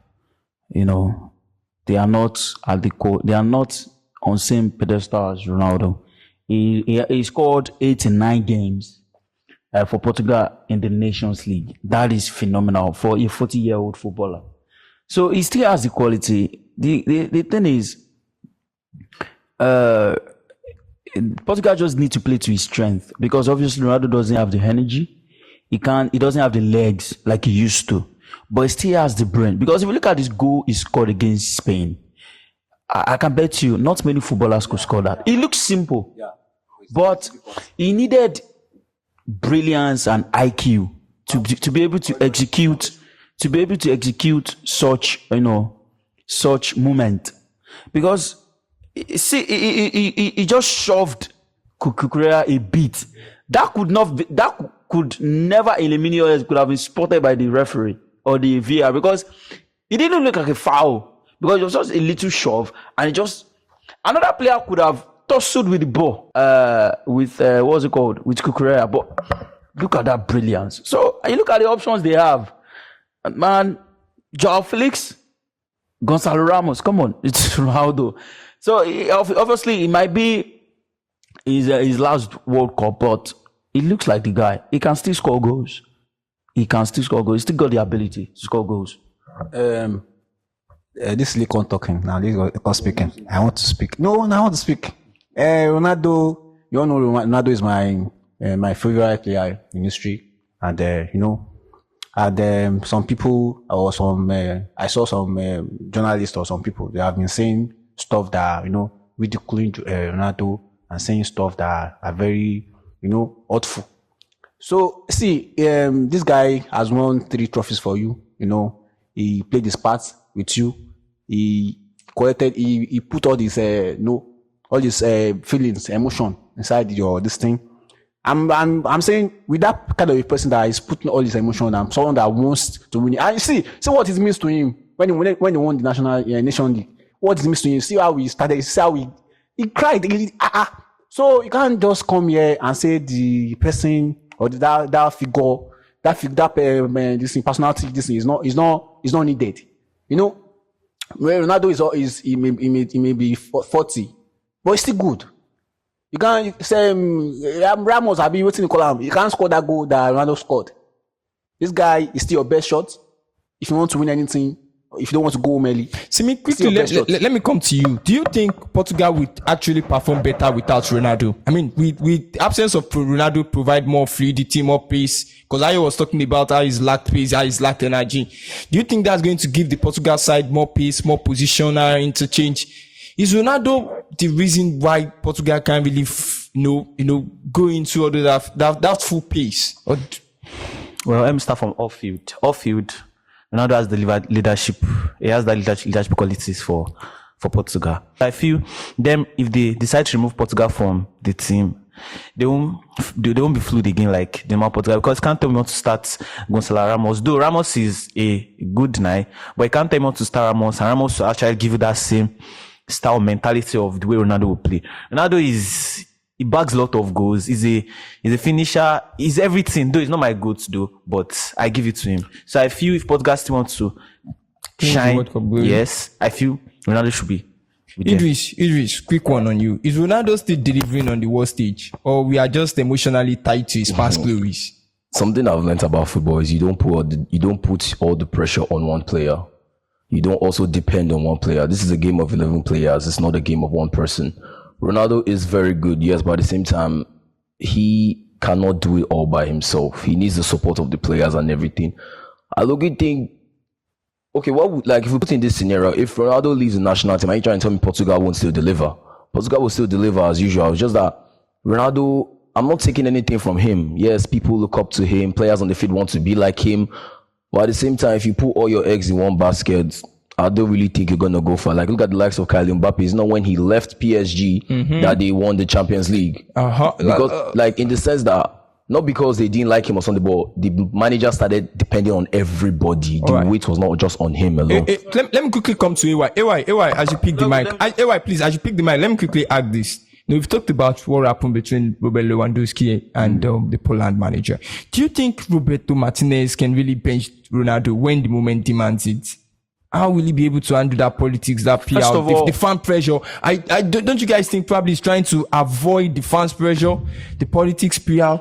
they are not at they are not on same pedestal as Ronaldo. He scored 89 games for Portugal in the Nations League. That is phenomenal for a 40-year-old footballer. So he still has the quality. The thing is, Portugal just need to play to his strength because obviously Ronaldo doesn't have the energy. He doesn't have the legs like he used to. But he still has the brain. Because if you look at this goal he scored against Spain, I can bet you not many footballers could score that. It looks simple. Yeah. But he needed brilliance and IQ to be able to execute such movement. Because he just shoved Cucurella a bit. That could never eliminate or could have been spotted by the referee or the VAR because it didn't look like a foul because it was just a little shove and another player could have tussled with the ball with what's it called with Cucurella, but look at that brilliance. So you look at the options they have, man. Joao Felix, Gonzalo Ramos, come on, it's Ronaldo. So obviously it might be his last World Cup, but it looks like the guy. He can still score goals. He still got the ability to score goals. This is Lekon talking. Now this is Lekon speaking. I want to speak. No, I want to speak. Ronaldo, you all know Ronaldo is my favorite player in history. And some people or I saw some journalists or some people, they have been saying stuff that, ridiculing Ronaldo and saying stuff that are very, hurtful. So see, this guy has won 3 trophies for you. He played his part with you. He collected. He put all these all these feelings, emotion inside your this thing. I'm saying with that kind of a person that is putting all his emotion and someone that wants to win it. And see what it means to him when he won the national nation league. What it means to him. See how he started. See how he cried. So you can't just come here and say the person or that figure, this thing, personality, this thing is not needed. You know, where Ronaldo he may be 40, but he's still good. You can't say Ramos have been waiting to call him. You can't score that goal that Ronaldo scored. This guy is still your best shot. If you want to win anything, if you don't want to go home early. See me quickly. Let me come to you. Do you think Portugal would actually perform better without Ronaldo? I mean, with the absence of Ronaldo, provide more fluidity, more pace. Because I was talking about how he's lacked pace, how he's lacked energy. Do you think that's going to give the Portugal side more pace, more positional interchange? Is Ronaldo the reason why Portugal can't really, go into all that full pace? Well, let me start from off field. Off field, Ronaldo has the leadership. He has the leadership qualities for Portugal. I feel them, if they decide to remove Portugal from the team, they won't be fluid again like the Portugal, because can't tell me not to start Gonzalo Ramos. Though Ramos is a good guy, but you can't tell me not to start Ramos, and Ramos will actually give you that same style mentality of the way Ronaldo will play. Ronaldo he bags a lot of goals. He's a finisher. He's everything. Though he's not my goat though, but I give it to him. So I feel if Portugal still wants to shine, yes, I feel Ronaldo should be. Idris, quick one on you. Is Ronaldo still delivering on the world stage, or we are just emotionally tied to his past glories? Something I've learned about football is you don't put all the pressure on one player. You don't also depend on one player. This is a game of 11 players. It's not a game of one person. Ronaldo is very good, yes, but at the same time, he cannot do it all by himself. He needs the support of the players and everything. I look at think, okay, if we put in this scenario, if Ronaldo leaves the national team, are you trying to tell me Portugal won't still deliver? Portugal will still deliver as usual. It's just that Ronaldo, I'm not taking anything from him. Yes, people look up to him. Players on the field want to be like him. But at the same time, if you put all your eggs in one basket, I don't really think you're going to go for it. Like, look at the likes of Kylian Mbappe. It's not when he left PSG that they won the Champions League. Because, in the sense that, not because they didn't like him or something, but the manager started depending on everybody. The weight was not just on him alone. Let me quickly come to AY. AY, as you pick the mic. AY, please, as you pick the mic, let me quickly add this. We've talked about what happened between Robert Lewandowski and the Poland manager. Do you think Roberto Martinez can really bench Ronaldo when the moment demands it? How will he be able to handle that politics, that PR, the fan pressure? Don't you guys think probably he's trying to avoid the fans pressure, the politics, PR?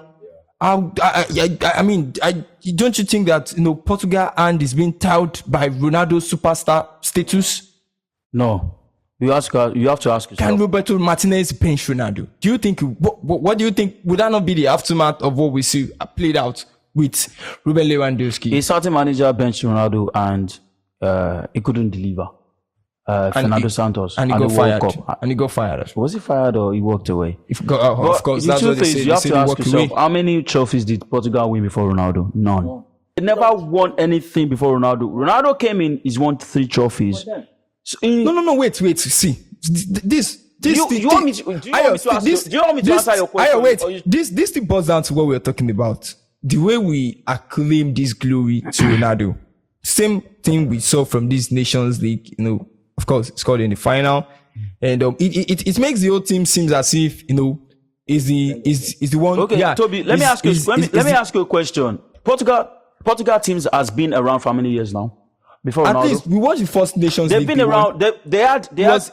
Don't you think that Portugal hand is being touted by Ronaldo's superstar status? No. You have to ask yourself. Can Roberto Martinez bench Ronaldo? Do you think? What do you think? Would that not be the aftermath of what we see played out with Robert Lewandowski? A certain manager benched Ronaldo and he couldn't deliver. Fernando Santos and he got fired. And he got fired. Was he fired or he walked away? Of course, that's what they say. You have to ask yourself: how many trophies did Portugal win before Ronaldo? None. They never won anything before Ronaldo. Ronaldo came in. He's won 3 trophies. So no, wait. See, this. Do you want me to answer your question? Wait. This thing boils down to what we're talking about. The way we acclaim this glory to Ronaldo. Same thing we saw from this Nations League. Of course, it's called in the final, and it makes the whole team seems as if is the one. Okay, yeah, Toby. Let me ask you a question. Portugal teams has been around for how many years now? Before Ronaldo? At least we watched the first Nations League. They've been around. It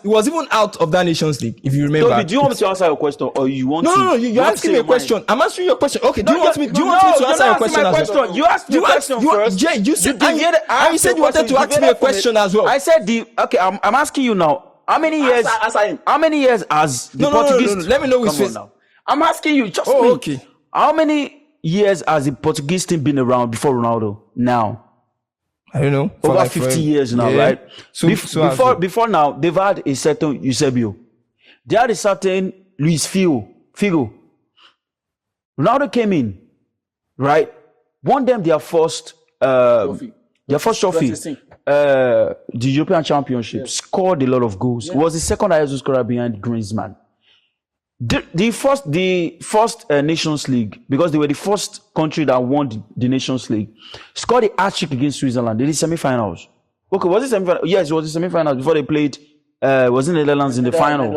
was even out of that Nations League, if you remember. Toby, do you want me to answer your question, or you want to? No. You're asking me a question. I'm answering your question. Okay. Do you want me to answer your question as well? You asked me a question first. Jay, you said you wanted to ask me a question as well. I said okay. I'm asking you now. How many years? How many years has the Portuguese? No. Let me know his face. I'm asking you. Just me. Okay. How many years has the Portuguese team been around before Ronaldo? Now. I don't know. Over 50 years now, right? So before now, they've had a certain Eusebio. They had a certain Luis Figo. Ronaldo came in, right? Won them their first trophy. the European Championship, scored a lot of goals. Was the second highest scorer behind Griezmann. The first Nations League, because they were the first country that won the Nations League, scored a hat-trick against Switzerland in the semi-finals. Okay, was it semi-finals? Yes, it was the semi-finals before they played. Was in the Netherlands in the final.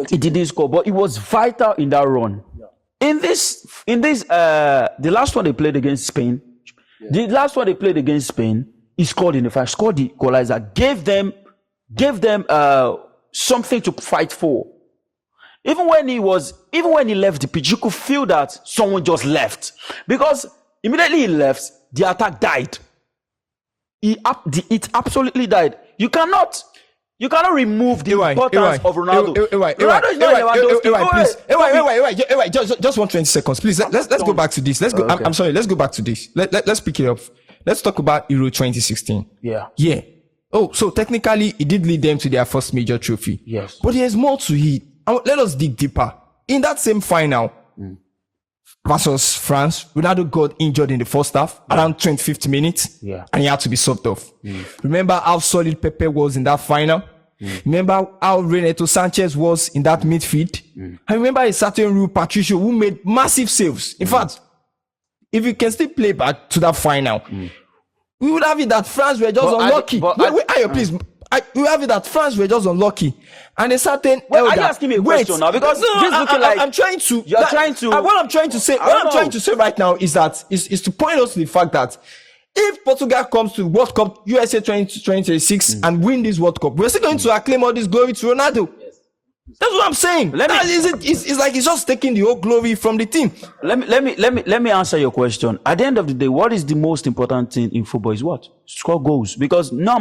He didn't score, but it was vital in that run. Yeah. In this, the last one they played against Spain, he scored in the final, scored the equalizer, gave them something to fight for. Even when he left the pitch, you could feel that someone just left, because immediately he left, the attack died. It absolutely died. You cannot remove the importance of Ronaldo. Ronaldo is not Lewandowski. Wait. Just 120 seconds, please. Let's go back to this. Let's go. Okay. I'm sorry. Let's go back to this. Let's pick it up. Let's talk about Euro 2016. Yeah. Oh, so technically, it did lead them to their first major trophy. Yes. But there's more to it. Let us dig deeper. In that same final versus France, Ronaldo got injured in the first half, around 25th minute, and he had to be subbed off. Remember how solid Pepe was in that final? Remember how Renato Sanchez was in that midfield? I remember a certain Rui Patricio who made massive saves. In fact, if you can still play back to that final, we would have it that France were just unlucky. Please. We have it that France were just unlucky, and a certain. Are you asking me a question now? Because this looking like I'm trying to. You're trying to. What I'm trying to say right now is that is to point us to the fact that if Portugal comes to World Cup USA 2026 and win this World Cup, we're still going to acclaim all this glory to Ronaldo. Yes. That's what I'm saying. It's like he's just taking the whole glory from the team. Let me answer your question. At the end of the day, what is the most important thing in football is what? Score goals. Because no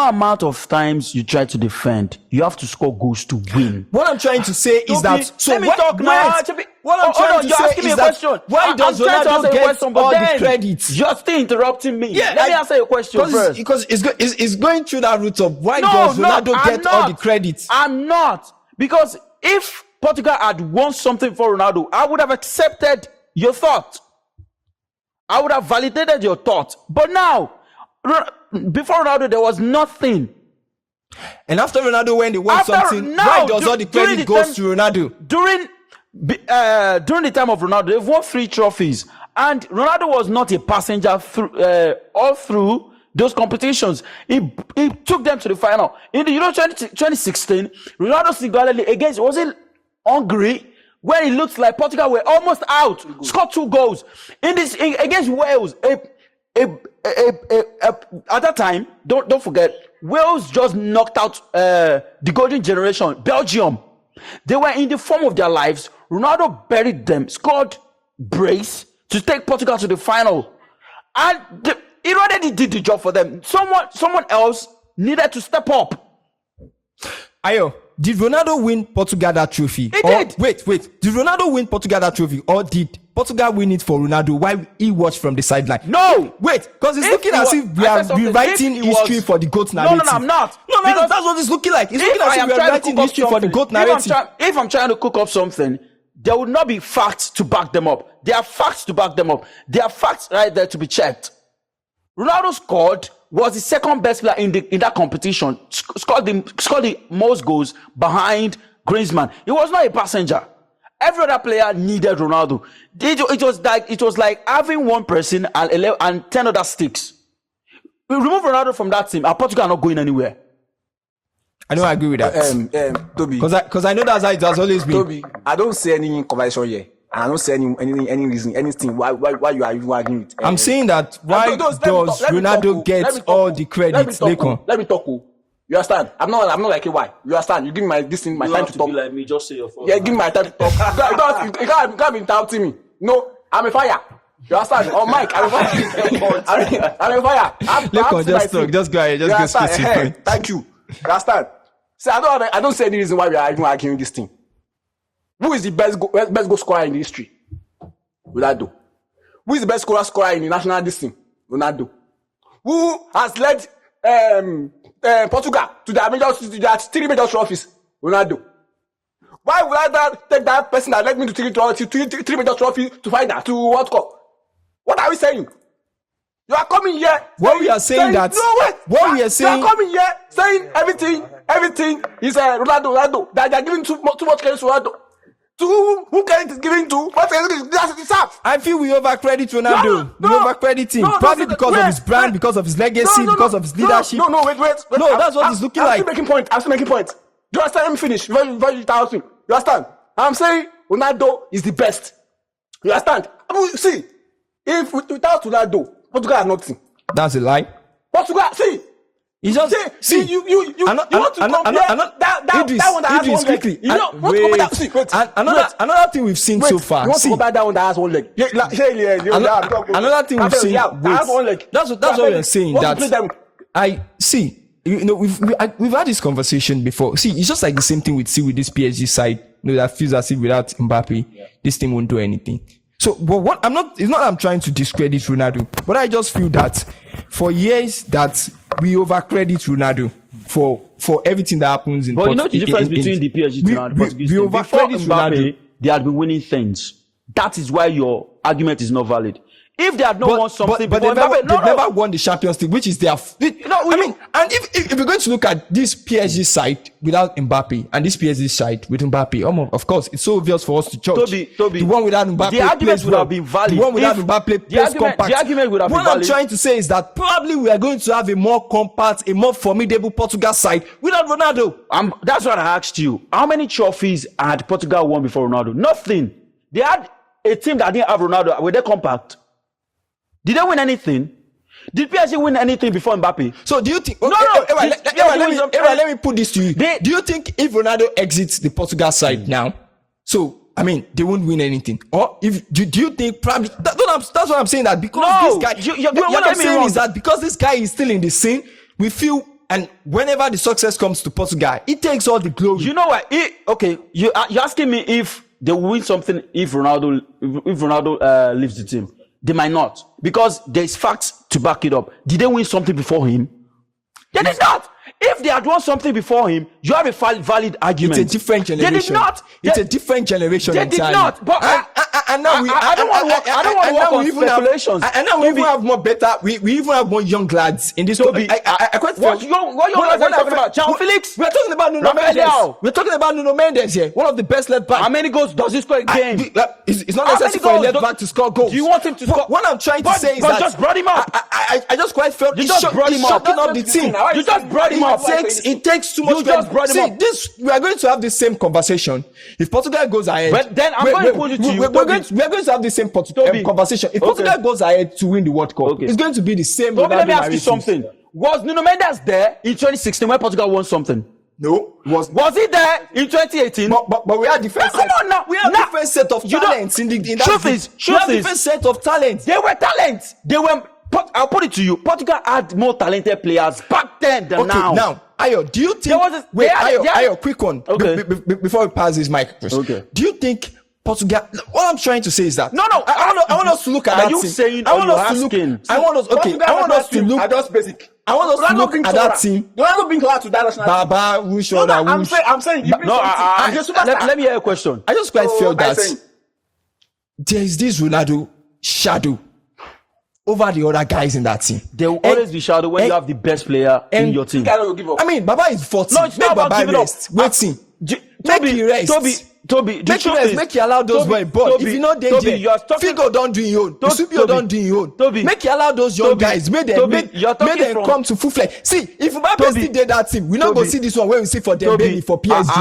amount of times you try to defend, you have to score goals to win. What I'm trying to say is that. So let me talk now. What I'm trying to say is that why does Ronaldo get all the credit? You're still interrupting me. Yeah, let me answer your question first. Because it's going through that route of why does Ronaldo get all the credit? I'm not. Because if Portugal had won something for Ronaldo, I would have accepted your thought. I would have validated your thought. But now, before Ronaldo, there was nothing. And after Ronaldo, when they won something, why does all the credit goes to Ronaldo? During the time of Ronaldo, they've won 3 trophies, and Ronaldo was not a passenger all through those competitions. He took them to the final. In the Euro 2016, Ronaldo single-handedly against, was it Hungary, where it looks like Portugal were almost out, scored 2 goals. Against Wales, at that time, don't forget, Wales just knocked out the golden generation, Belgium. They were in the form of their lives. Ronaldo buried them, scored brace to take Portugal to the final, and he already did the job for them. Someone else needed to step up. Ayo, did Ronaldo win Portugal that trophy? He did. Wait. Did Ronaldo win Portugal that trophy, or did Portugal win it for Ronaldo while he watched from the sideline? No. Wait, because it's looking as if we are rewriting history for the GOAT narrative. No, I'm not. No, that's what it's looking like. It's looking as if we are rewriting history for the GOAT narrative. If I'm trying to cook up something, there would not be facts to back them up. There are facts to back them up. There are facts right there to be checked. Ronaldo scored, was the second best player in that competition, scored the most goals behind Griezmann. He was not a passenger. Every other player needed Ronaldo. It was like having one person and 10 other sticks. We remove Ronaldo from that team, and Portugal are not going anywhere. I don't agree with that. Toby. Because I know that's how it has always been. Toby, I don't see any conversation here. And I don't see any reason, anything why you are even arguing with. I'm saying that why does Ronaldo get all the credit? Let me talk. You understand? I'm not like a why. You understand? You give me my time to talk. Be like me, just say your fault. Yeah, give me my time to talk. You can't be interrupting me. No, I'm a fire. You understand? Oh, Mike, I'm a fire. I'm a fire. Lekon, just talk. Just go ahead. Just go straight to the point. Thank you. You understand? See, I don't see any reason why we are even arguing this thing. Who is the best goal scorer in history? Ronaldo. Who is the best scorer in the national team? Ronaldo. Who has led Portugal to their 3 major trophies? Ronaldo. Why would I take that person that led me to 3 major trophies to final, to World Cup? What are we saying? You are coming here. What we are saying that- No, wait. what we are saying- You are coming here saying everything is Ronaldo. That they are giving too much credit to Ronaldo. To who credit is giving to? What credit is that's deserve? I feel we overcredit Ronaldo. No, we overcredit him. no, Probably no, because of his brand, because of his legacy, because of his leadership. No, wait. No, that's what it's looking I'm like. still making point. Do you understand? Let me finish. Before you tell me. You understand? I'm saying Ronaldo is the best. You understand? See, if without Ronaldo, Portugal are nothing. That's a lie. Portugal, see. He just See, you want to compare that one that has one leg. quickly. You know, want to compare that? See, wait. Another thing we've seen so far. You want to See, compare that one that has one leg? another thing we've seen. That has one leg. That's what we're saying. Want to play them? That I see. You know, we've had this conversation before. See, it's just like the same thing with this PSG side. You know, that feels as if without Mbappe, this team won't do anything. So, but what it's not that I'm trying to discredit Ronaldo, but I just feel that for years that we overcredit Ronaldo for everything that happens in. But you know the difference between the PSG team and the Portuguese team. Before Mbappe, they had been winning things. That is why your argument is not valid. If they had not won something, but they've never won the Champions League, which is their. And if you're going to look at this PSG side without Mbappe and this PSG side with Mbappe, of course, it's so obvious for us to judge. Toby, the one without Mbappe, the argument would have been valid. The one without Mbappe plays compact. The argument would have been valid. What I'm trying to say is that probably we are going to have a more compact, a more formidable Portugal side without Ronaldo. That's what I asked you. How many trophies had Portugal won before Ronaldo? Nothing. They had a team that didn't have Ronaldo. Were they compact? Did they win anything? Did PSG win anything before Mbappe? So do you think? No. Let me put this to you. Do you think if Ronaldo exits the Portugal side now, so I mean they won't win anything? Or if do you think probably that's what I'm saying, that because this guy, what I'm saying is that because this guy is still in the scene, we feel, and whenever the success comes to Portugal, it takes all the glory. You know what? You're asking me if they will win something if Ronaldo leaves the team. They might not, because there's facts to back it up. Did they win something before him? They did not. If they had won something before him, you have a valid argument. It's a different generation. They did not. It's a different generation. They did not. But I don't want to work on speculations. And now we even have more better. We even have more young lads in this. Toby, what young lads are you talking about? Jean Felix? We're talking about Nuno Mendes. We're talking about Nuno Mendes here. One of the best left backs. How many goals does he score a game? It's not necessary for a left back to score goals. Do you want him to score? What I'm trying to say is that just brought him up. I just quite felt you just brought him up. Shocking up the team. You just brought him up. It takes too much. You just brought him up. This we are going to have the same conversation. If Portugal goes ahead, but then I'm going to put it to you. We are going to have the same conversation. If Portugal goes ahead to win the World Cup, it's going to be the same. Let me ask you something. Was Nuno Mendes there in 2016 when Portugal won something? No. Was he there in 2018? But we are different. Come on now. We have different set of talents in that. Truth is, different set of talents. They were talents. I'll put it to you. Portugal had more talented players back then than now. Now, Ayo, do you think? Ayo, quick one. Okay. Before we pass this mic, okay. Do you think Portugal? What I'm trying to say is that no. I want us to look at that. Are you saying? I want us to look. I want us to look. Just basic. I want us to look at that team. Ronaldo being closer to that national team. Baba, who showed that? I'm saying. Let me hear a question. I just quite felt that there is this Ronaldo shadow over the other guys in that team. There will always be shadow when you have the best player in your team. I mean, Baba is 40. No, it's not about giving up. Waiting. Make he rest. Toby, make you allow those boys. But if you know they Figo don't do your own. Usubio don't do your own. Make you allow those young guys. Make them come to full flex. See, if Mbappe still did that team, we not go see this one where we see for Dembele for PSG.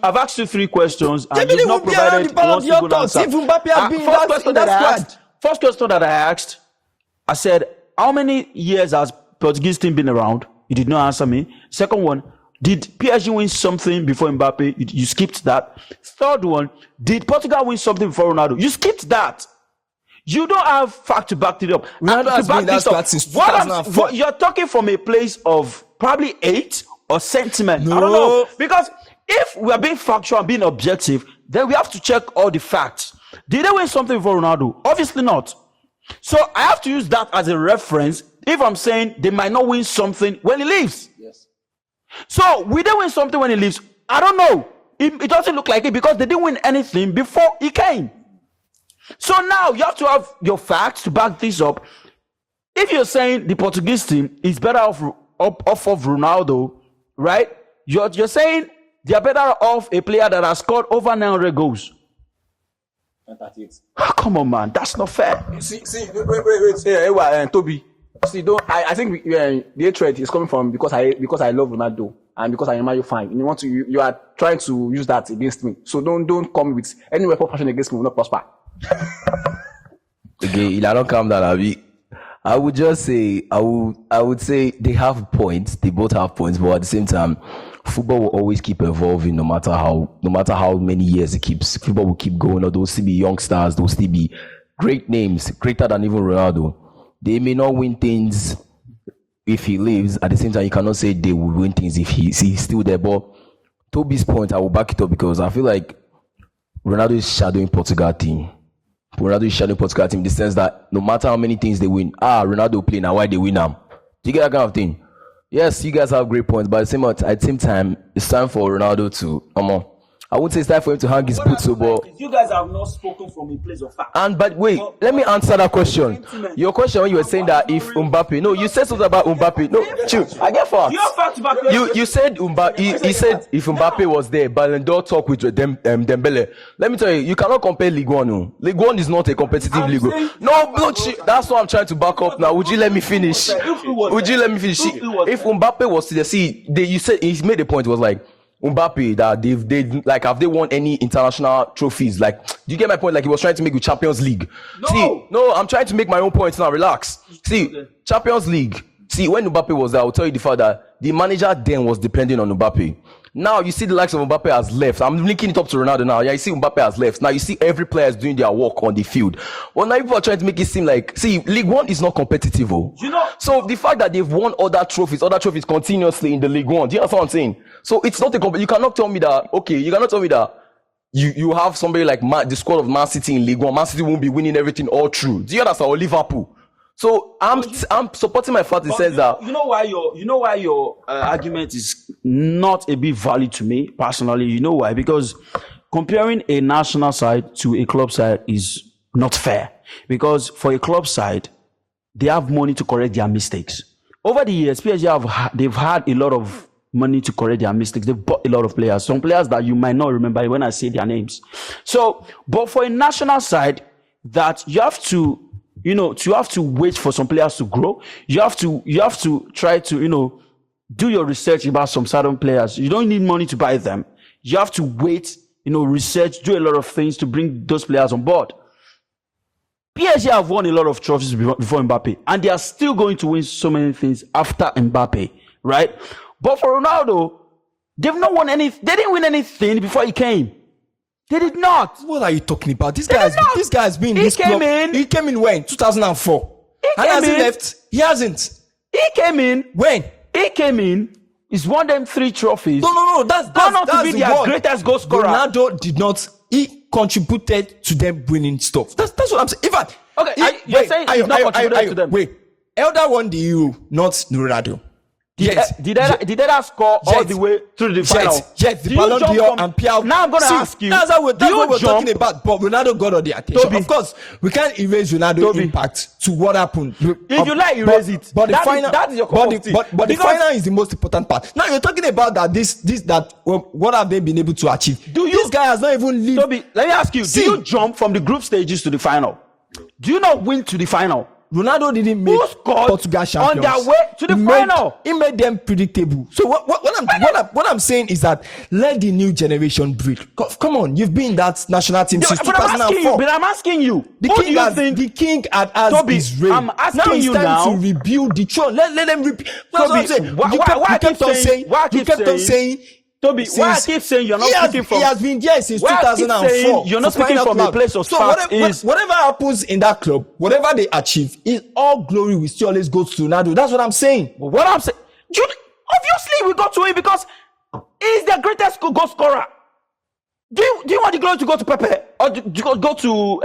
I've asked you 3 questions and you've not provided one single answer. If Mbappe had been in that squad. First question that I asked, I said, how many years has Portuguese team been around? You did not answer me. Second one, did PSG win something before Mbappe? You skipped that. Third one, did Portugal win something before Ronaldo? You skipped that. You don't have fact to back it up. Ronaldo has been in that squad since 2004. You're talking from a place of probably hate or sentiment. No. I don't know. Because if we are being factual and being objective, then we have to check all the facts. Did they win something before Ronaldo? Obviously not. So I have to use that as a reference if I'm saying they might not win something when he leaves. Yes. So will they win something when he leaves? I don't know. It doesn't look like it because they didn't win anything before he came. So now you have to have your facts to back this up. if you're saying the Portuguese team is better off of Ronaldo, right? You're saying they are better off a player that has scored over 900 goals. Come on, man, that's not fair. See, wait. Hey, Toby. See, I think the hatred is coming from because I love Ronaldo and because I am a fan. You are trying to use that against me. So don't come with any weapon passion against me will not prosper. Okay, I don't calm down, Abi. I would just say, I would say they have points. They both have points, but at the same time, football will always keep evolving no matter how many years it keeps. Football will keep going. Or those still be young stars, those still be great names, greater than even Ronaldo. They may not win things if he leaves. At the same time, you cannot say they will win things if he's still there. But Toby's point, I will back it up because I feel like Ronaldo is shadowing Portugal team. Ronaldo is shadowing Portugal team in the sense that no matter how many things they win, Ronaldo play now, why they win now? Do you get that kind of thing? Yes, you guys have great points, but at the same time, it's time for Ronaldo to I would say it's time for him to hang his boots over. You guys have not spoken from a place of fact. But wait, let me answer that question. Your question when you were saying that if Mbappe, no, you said something about Mbappe. No, chill. I get facts. You have fact back. You said Mbappe. He said if Mbappe was there, Ballon d'Or talk with Dembele. Let me tell you, you cannot compare Ligue 1. No. Ligue 1 is not a competitive league. No, that's what I'm trying to back up now. Would you let me finish? Would you let me finish? If Mbappe was there, you said he made a point. It was like Mbappe that they like, have they won any international trophies? Like, do you get my point? Like he was trying to make with Champions League. No, I'm trying to make my own points now. Relax. Champions League. When Mbappe was there, I'll tell you the fact that the manager then was depending on Mbappe. Now you see the likes of Mbappe has left. I'm linking it up to Ronaldo now. Yeah, you see Mbappe has left. Now you see every player is doing their work on the field. Well, now people are trying to make it seem like, League 1 is not competitive. So the fact that they've won other trophies continuously in the League 1, do you understand what I'm saying? So it's not you cannot tell me that, you have somebody like the squad of Man City in League 1. Man City won't be winning everything all through. Do you understand? Or Liverpool. So I'm supporting my fact. It says that you know why your argument is not a bit valid to me personally. You know why? Because comparing a national side to a club side is not fair. Because for a club side, they have money to correct their mistakes. Over the years, PSG they've had a lot of money to correct their mistakes. They've bought a lot of players. Some players that you might not remember when I say their names. So, but for a national side, that you have to. You have to wait for some players to grow. You have to try to, do your research about some certain players. You don't need money to buy them. You have to wait, research, do a lot of things to bring those players on board. PSG have won a lot of trophies before Mbappe, and they are still going to win so many things after Mbappe, right? But for Ronaldo, they've not won any. They didn't win anything before he came. They did not. What are you talking about? This guy has been in this club. He came in when? 2004. And has he left? He hasn't. He came in. When? He came in. He's won them 3 trophies. No. That's to be their greatest goal scorer. Ronaldo did not. He contributed to them winning stuff. That's what I'm saying. In fact, you're saying he's not contributed to them. Wait. Elder won the Euro, not Ronaldo. Did they score all the way through the final? Yes, the Ballon d'Or and Pierre. Now I'm going to ask you. That's what we're talking about. But Ronaldo got all the attention. Of course, we can't erase Ronaldo's impact to what happened. If you like, erase it. But the final, that is your cup of tea. But the final is the most important part. Now you're talking about that. What have they been able to achieve? This guy has not even lived. Toby, let me ask you. Do you jump from the group stages to the final? Do you not win to the final? Ronaldo didn't make Portugal champions on their way to the final. He made them predictable. So what I'm saying is that let the new generation breathe. Come on, you've been in that national team since 2004. But I'm asking you, the king had asked his reign. I'm asking you now. Now it's time to rebuild the throne. Let them rebuild. That's what I'm saying. You kept on saying. Toby, why I keep saying you're not speaking from... He has been there since 2004. You're not speaking from a place of fact. Whatever happens in that club, whatever they achieve, all glory will still always go to Ronaldo. That's what I'm saying. What I'm saying... Obviously, we got to him because he's the greatest goal scorer. Do you want the glory to go to Pepe? Or do you go to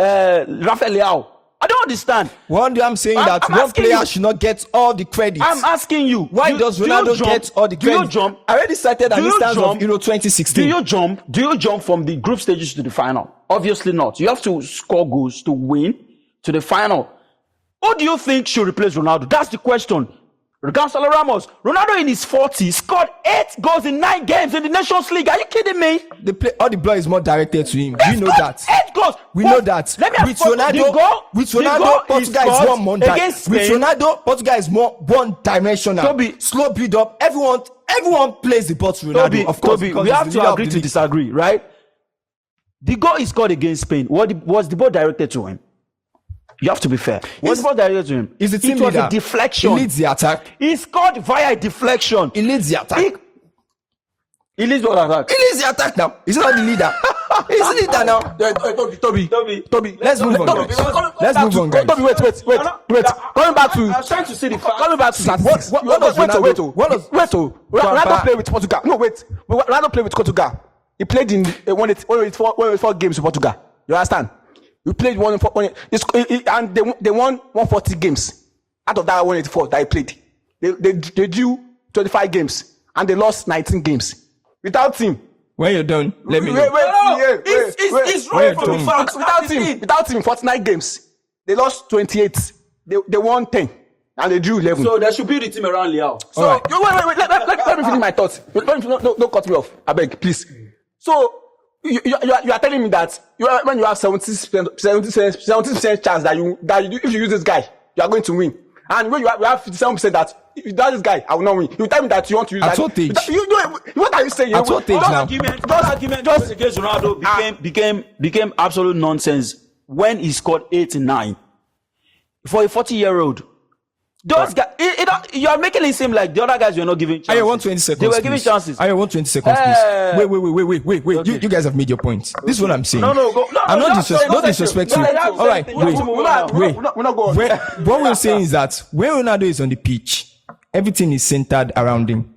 Rafael Leao? I don't understand. One day I'm saying that one player should not get all the credit. I'm asking you. Why does Ronaldo get all the credit? Do you jump? I already cited an instance of Euro 2016. Do you jump from the group stages to the final? Obviously not. You have to score goals to win to the final. Who do you think should replace Ronaldo? That's the question. Gonzalo Ramos. Ronaldo in his 40s scored 8 goals in 9 games in the Nations League. Are you kidding me? All the blood is more directed to him. We know that. 8 goals. We know that. Let me ask With you, Ronaldo, Portugal is one more against with Spain. Ronaldo, Portugal is more one-dimensional. Toby. Slow build up. Everyone plays the ball to Ronaldo. Of course, Toby, we have to agree to disagree, right? The goal he scored against Spain, was the ball directed to him? You have to be fair. Was the ball directed to him? He's the team It was leader. a deflection. He leads the attack. He scored via a deflection. He leads the attack. He leads what attack? He leads the attack now. He's not the leader. He's the leader now. Toby. Let's move on, guys. Let's move on, guys. Toby, wait. Coming back to. I was trying to see the fact. Coming back to statistics. What does Ronaldo- Ronaldo played with Portugal. No, wait. Ronaldo played with Portugal. He played in 184 games with Portugal. You understand? We played and they won 140 games. Out of that 184 that he played, they drew 25 games and they lost 19 games. Without him. When you're done, let me know. It's wrong for the facts. Without him, 49 games. They lost 28. They won 10. And they drew 11. So they should build the team around Liao. So wait. Let me finish my thoughts. Don't cut me off. I beg, please. So you are telling me that when you have 70% chance that if you use this guy, you are going to win. And when you have 57% that if you do this guy, I will not win. You tell me that you want to use At that. what age? What are you saying? At what age now? Those arguments against Ronaldo became absolute nonsense when he scored 89 for a 40-year-old. Those guys, you are making it seem like the other guys were not giving chances. I want 20 seconds. They were please. giving chances. I want 20 seconds, please. Wait. Okay. You guys have made your point. This is what I'm saying. No, I'm not no, disrespecting. no, All right, we're not going. What we're saying is that when Ronaldo is on the pitch, everything is centered around him.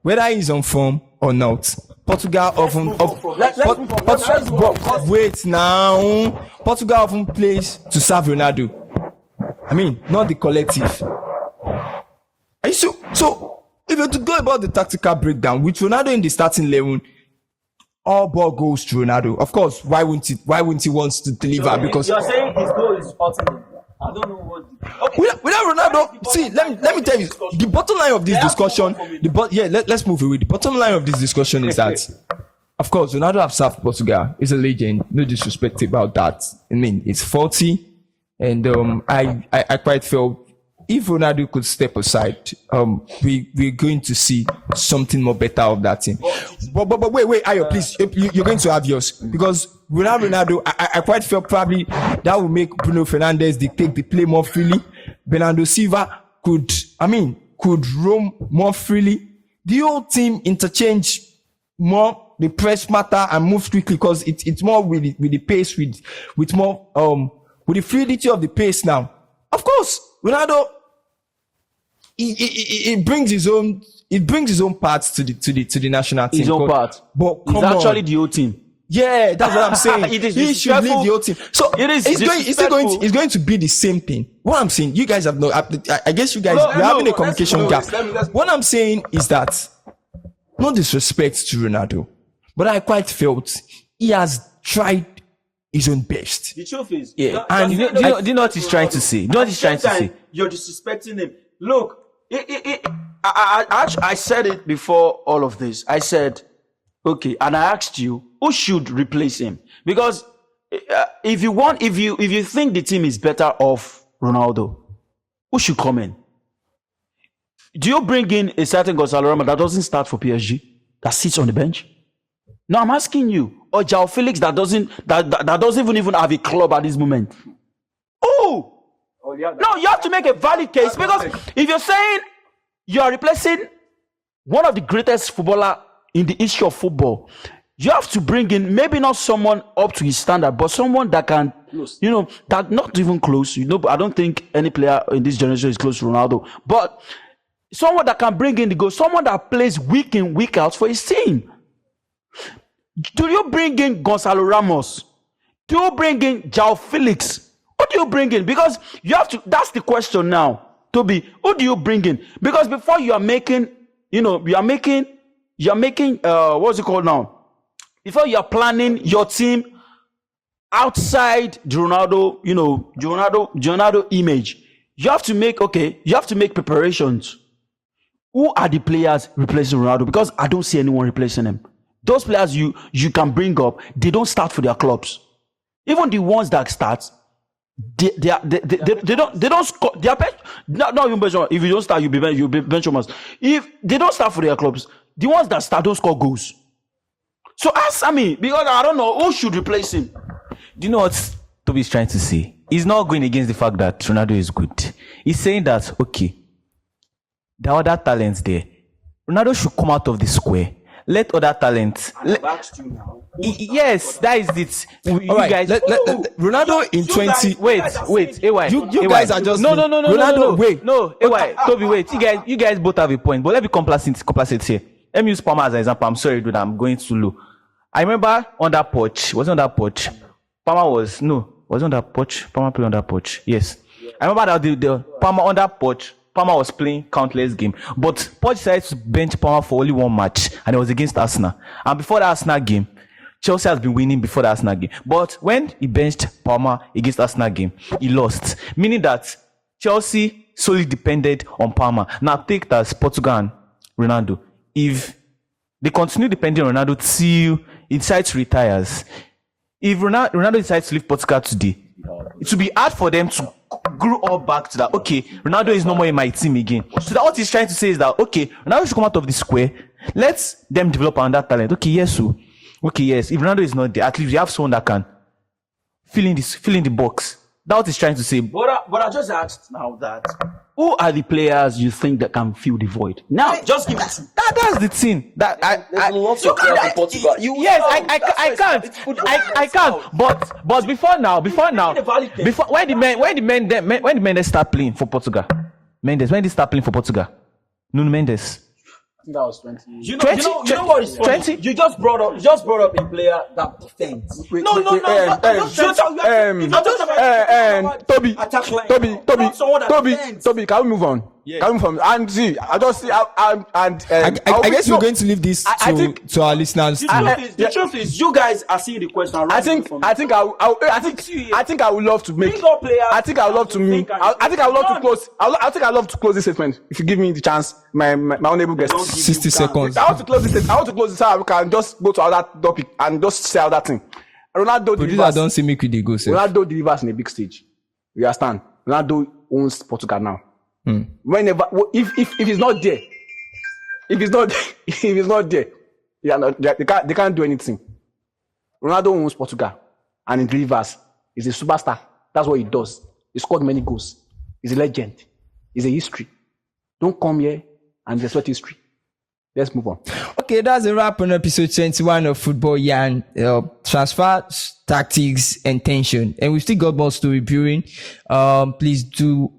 Whether he's on form or not. Portugal often wait now. Portugal often plays to serve Ronaldo. I mean, not the collective. Are you so if you're to go about the tactical breakdown with Ronaldo in the starting 11, all ball goes to Ronaldo. Of course, why wouldn't he want to deliver? Because you're saying his goal is ultimate. I don't know what. Okay. Without Ronaldo, see, let me tell you, the bottom line of this discussion, let's move away. The bottom line of this discussion is that, of course, Ronaldo have served Portugal. He's a legend. No disrespect about that. I mean, it's 40, and I quite felt if Ronaldo could step aside, we're going to see something more better of that team. But wait, Ayo, please, you're going to have yours because without Ronaldo, I quite felt probably that would make Bruno Fernandes take the play more freely. Bernardo Silva could roam more freely. The whole team interchange more. The press matter and move quickly because it's more with the pace, with more with the fluidity of the pace now. Of course, Ronaldo. It brings his own parts to the national team. His own part. But it's actually the whole team. Yeah, that's what I'm saying. He should lead the whole team. So it's going to be the same thing. What I'm saying, you guys have I guess you guys you're having a communication gap. What I'm saying is that no disrespect to Ronaldo, but I quite felt he has tried his own best. The truth is, do you know what he's trying to say? You're disrespecting him. Look, I said it before all of this. I said, okay, and I asked you who should replace him because if you think the team is better off Ronaldo, who should come in? Do you bring in a certain Gonzalo Ramos that doesn't start for PSG, that sits on the bench? No, I'm asking you. Or João Felix that doesn't even have a club at this moment. Oh! No, you have to make a valid case because if you're saying you are replacing one of the greatest footballer in the history of football, you have to bring in maybe not someone up to his standard, but someone that can, that not even close. I don't think any player in this generation is close to Ronaldo, but someone that can bring in the goal, someone that plays week in, week out for his team. Do you bring in Gonzalo Ramos? Do you bring in João Felix? What do you bring in? Because you have to, that's the question now, Toby. Who do you bring in? Because before you are making, what's it called now? Before you are planning your team outside the Ronaldo, Ronaldo image, you have to make preparations. Who are the players replacing Ronaldo? Because I don't see anyone replacing him. Those players you can bring up, they don't start for their clubs. Even the ones that start, they don't score. They are not even bench. If you don't start, you'll be bench warmers. If they don't start for their clubs, the ones that start don't score goals. So ask Sammy, because I don't know who should replace him. Do you know what Toby is trying to say? He's not going against the fact that Ronaldo is good. He's saying that, okay, there are other talents there. Ronaldo should come out of the square. Let other talents. Yes, that is it. You All right, guys. Ronaldo in 20. Wait, AY. You guys are just no. Ronaldo. Wait, no, AY. Toby, wait. You guys both have a point, but let me complacent here. Let me use Palmer as an example. I'm sorry, dude. I'm going too low. I remember on that porch. Was it on that porch? Palmer was on that porch. Palmer played on that porch. Yes. I remember that the Palmer on that porch. Palmer was playing countless games, but Poch decided to bench Palmer for only one match, and it was against Arsenal. And before the Arsenal game, Chelsea has been winning before the Arsenal game. But when he benched Palmer against Arsenal game, he lost, meaning that Chelsea solely depended on Palmer. Now take that as Portugal and Ronaldo. If they continue depending on Ronaldo till he decides to retire, if Ronaldo decides to leave Portugal today, it will be hard for them to grow all back to that. Okay, Ronaldo is no more in my team again. So that what he's trying to say is that, okay, Ronaldo should come out of the square. Let them develop another talent. Okay, yes. If Ronaldo is not there, at least we have someone that can fill in the box. That's what he's trying to say. But I just asked now that who are the players you think that can fill the void? Now, just give it. That's the thing. That There's lots of players in Portugal. Yes, I can't. But before now, when the Mendes start playing for Portugal, when did he start playing for Portugal? Nuno Mendes. I think that was 20. You know what is funny? 20? You just brought up a player that defends. Toby, can we move on? Yeah. Can we move on? And see, I guess we're going to leave this to our listeners. The truth is, you guys are seeing the question. I think I would love to make. I think I would love to close this statement. If you give me the chance, my honorable guest. 60 seconds. I want to close this so I can just go to another topic and just say other thing. Ronaldo delivers. Don't see me with the go. Ronaldo delivers in a big stage. You understand? Ronaldo owns Portugal now. Whenever, if he's not there, they can't do anything. Ronaldo owns Portugal and he delivers. He's a superstar. That's what he does. He scored many goals. He's a legend. He's a history. Don't come here and destroy history. Let's move on. Okay, that's a wrap on episode 21 of Football Yarn. Transfer, tactics, and tension. And we've still got more story brewing. Please do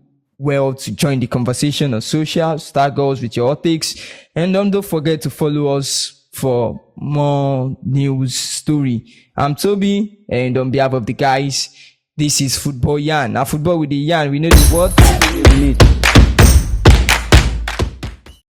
well to join the conversation on social. Start goals with your ethics. And don't forget to follow us for more news story. I'm Toby, and on behalf of the guys, this is Football Yarn. Now, football with the yarn, we know the what we need.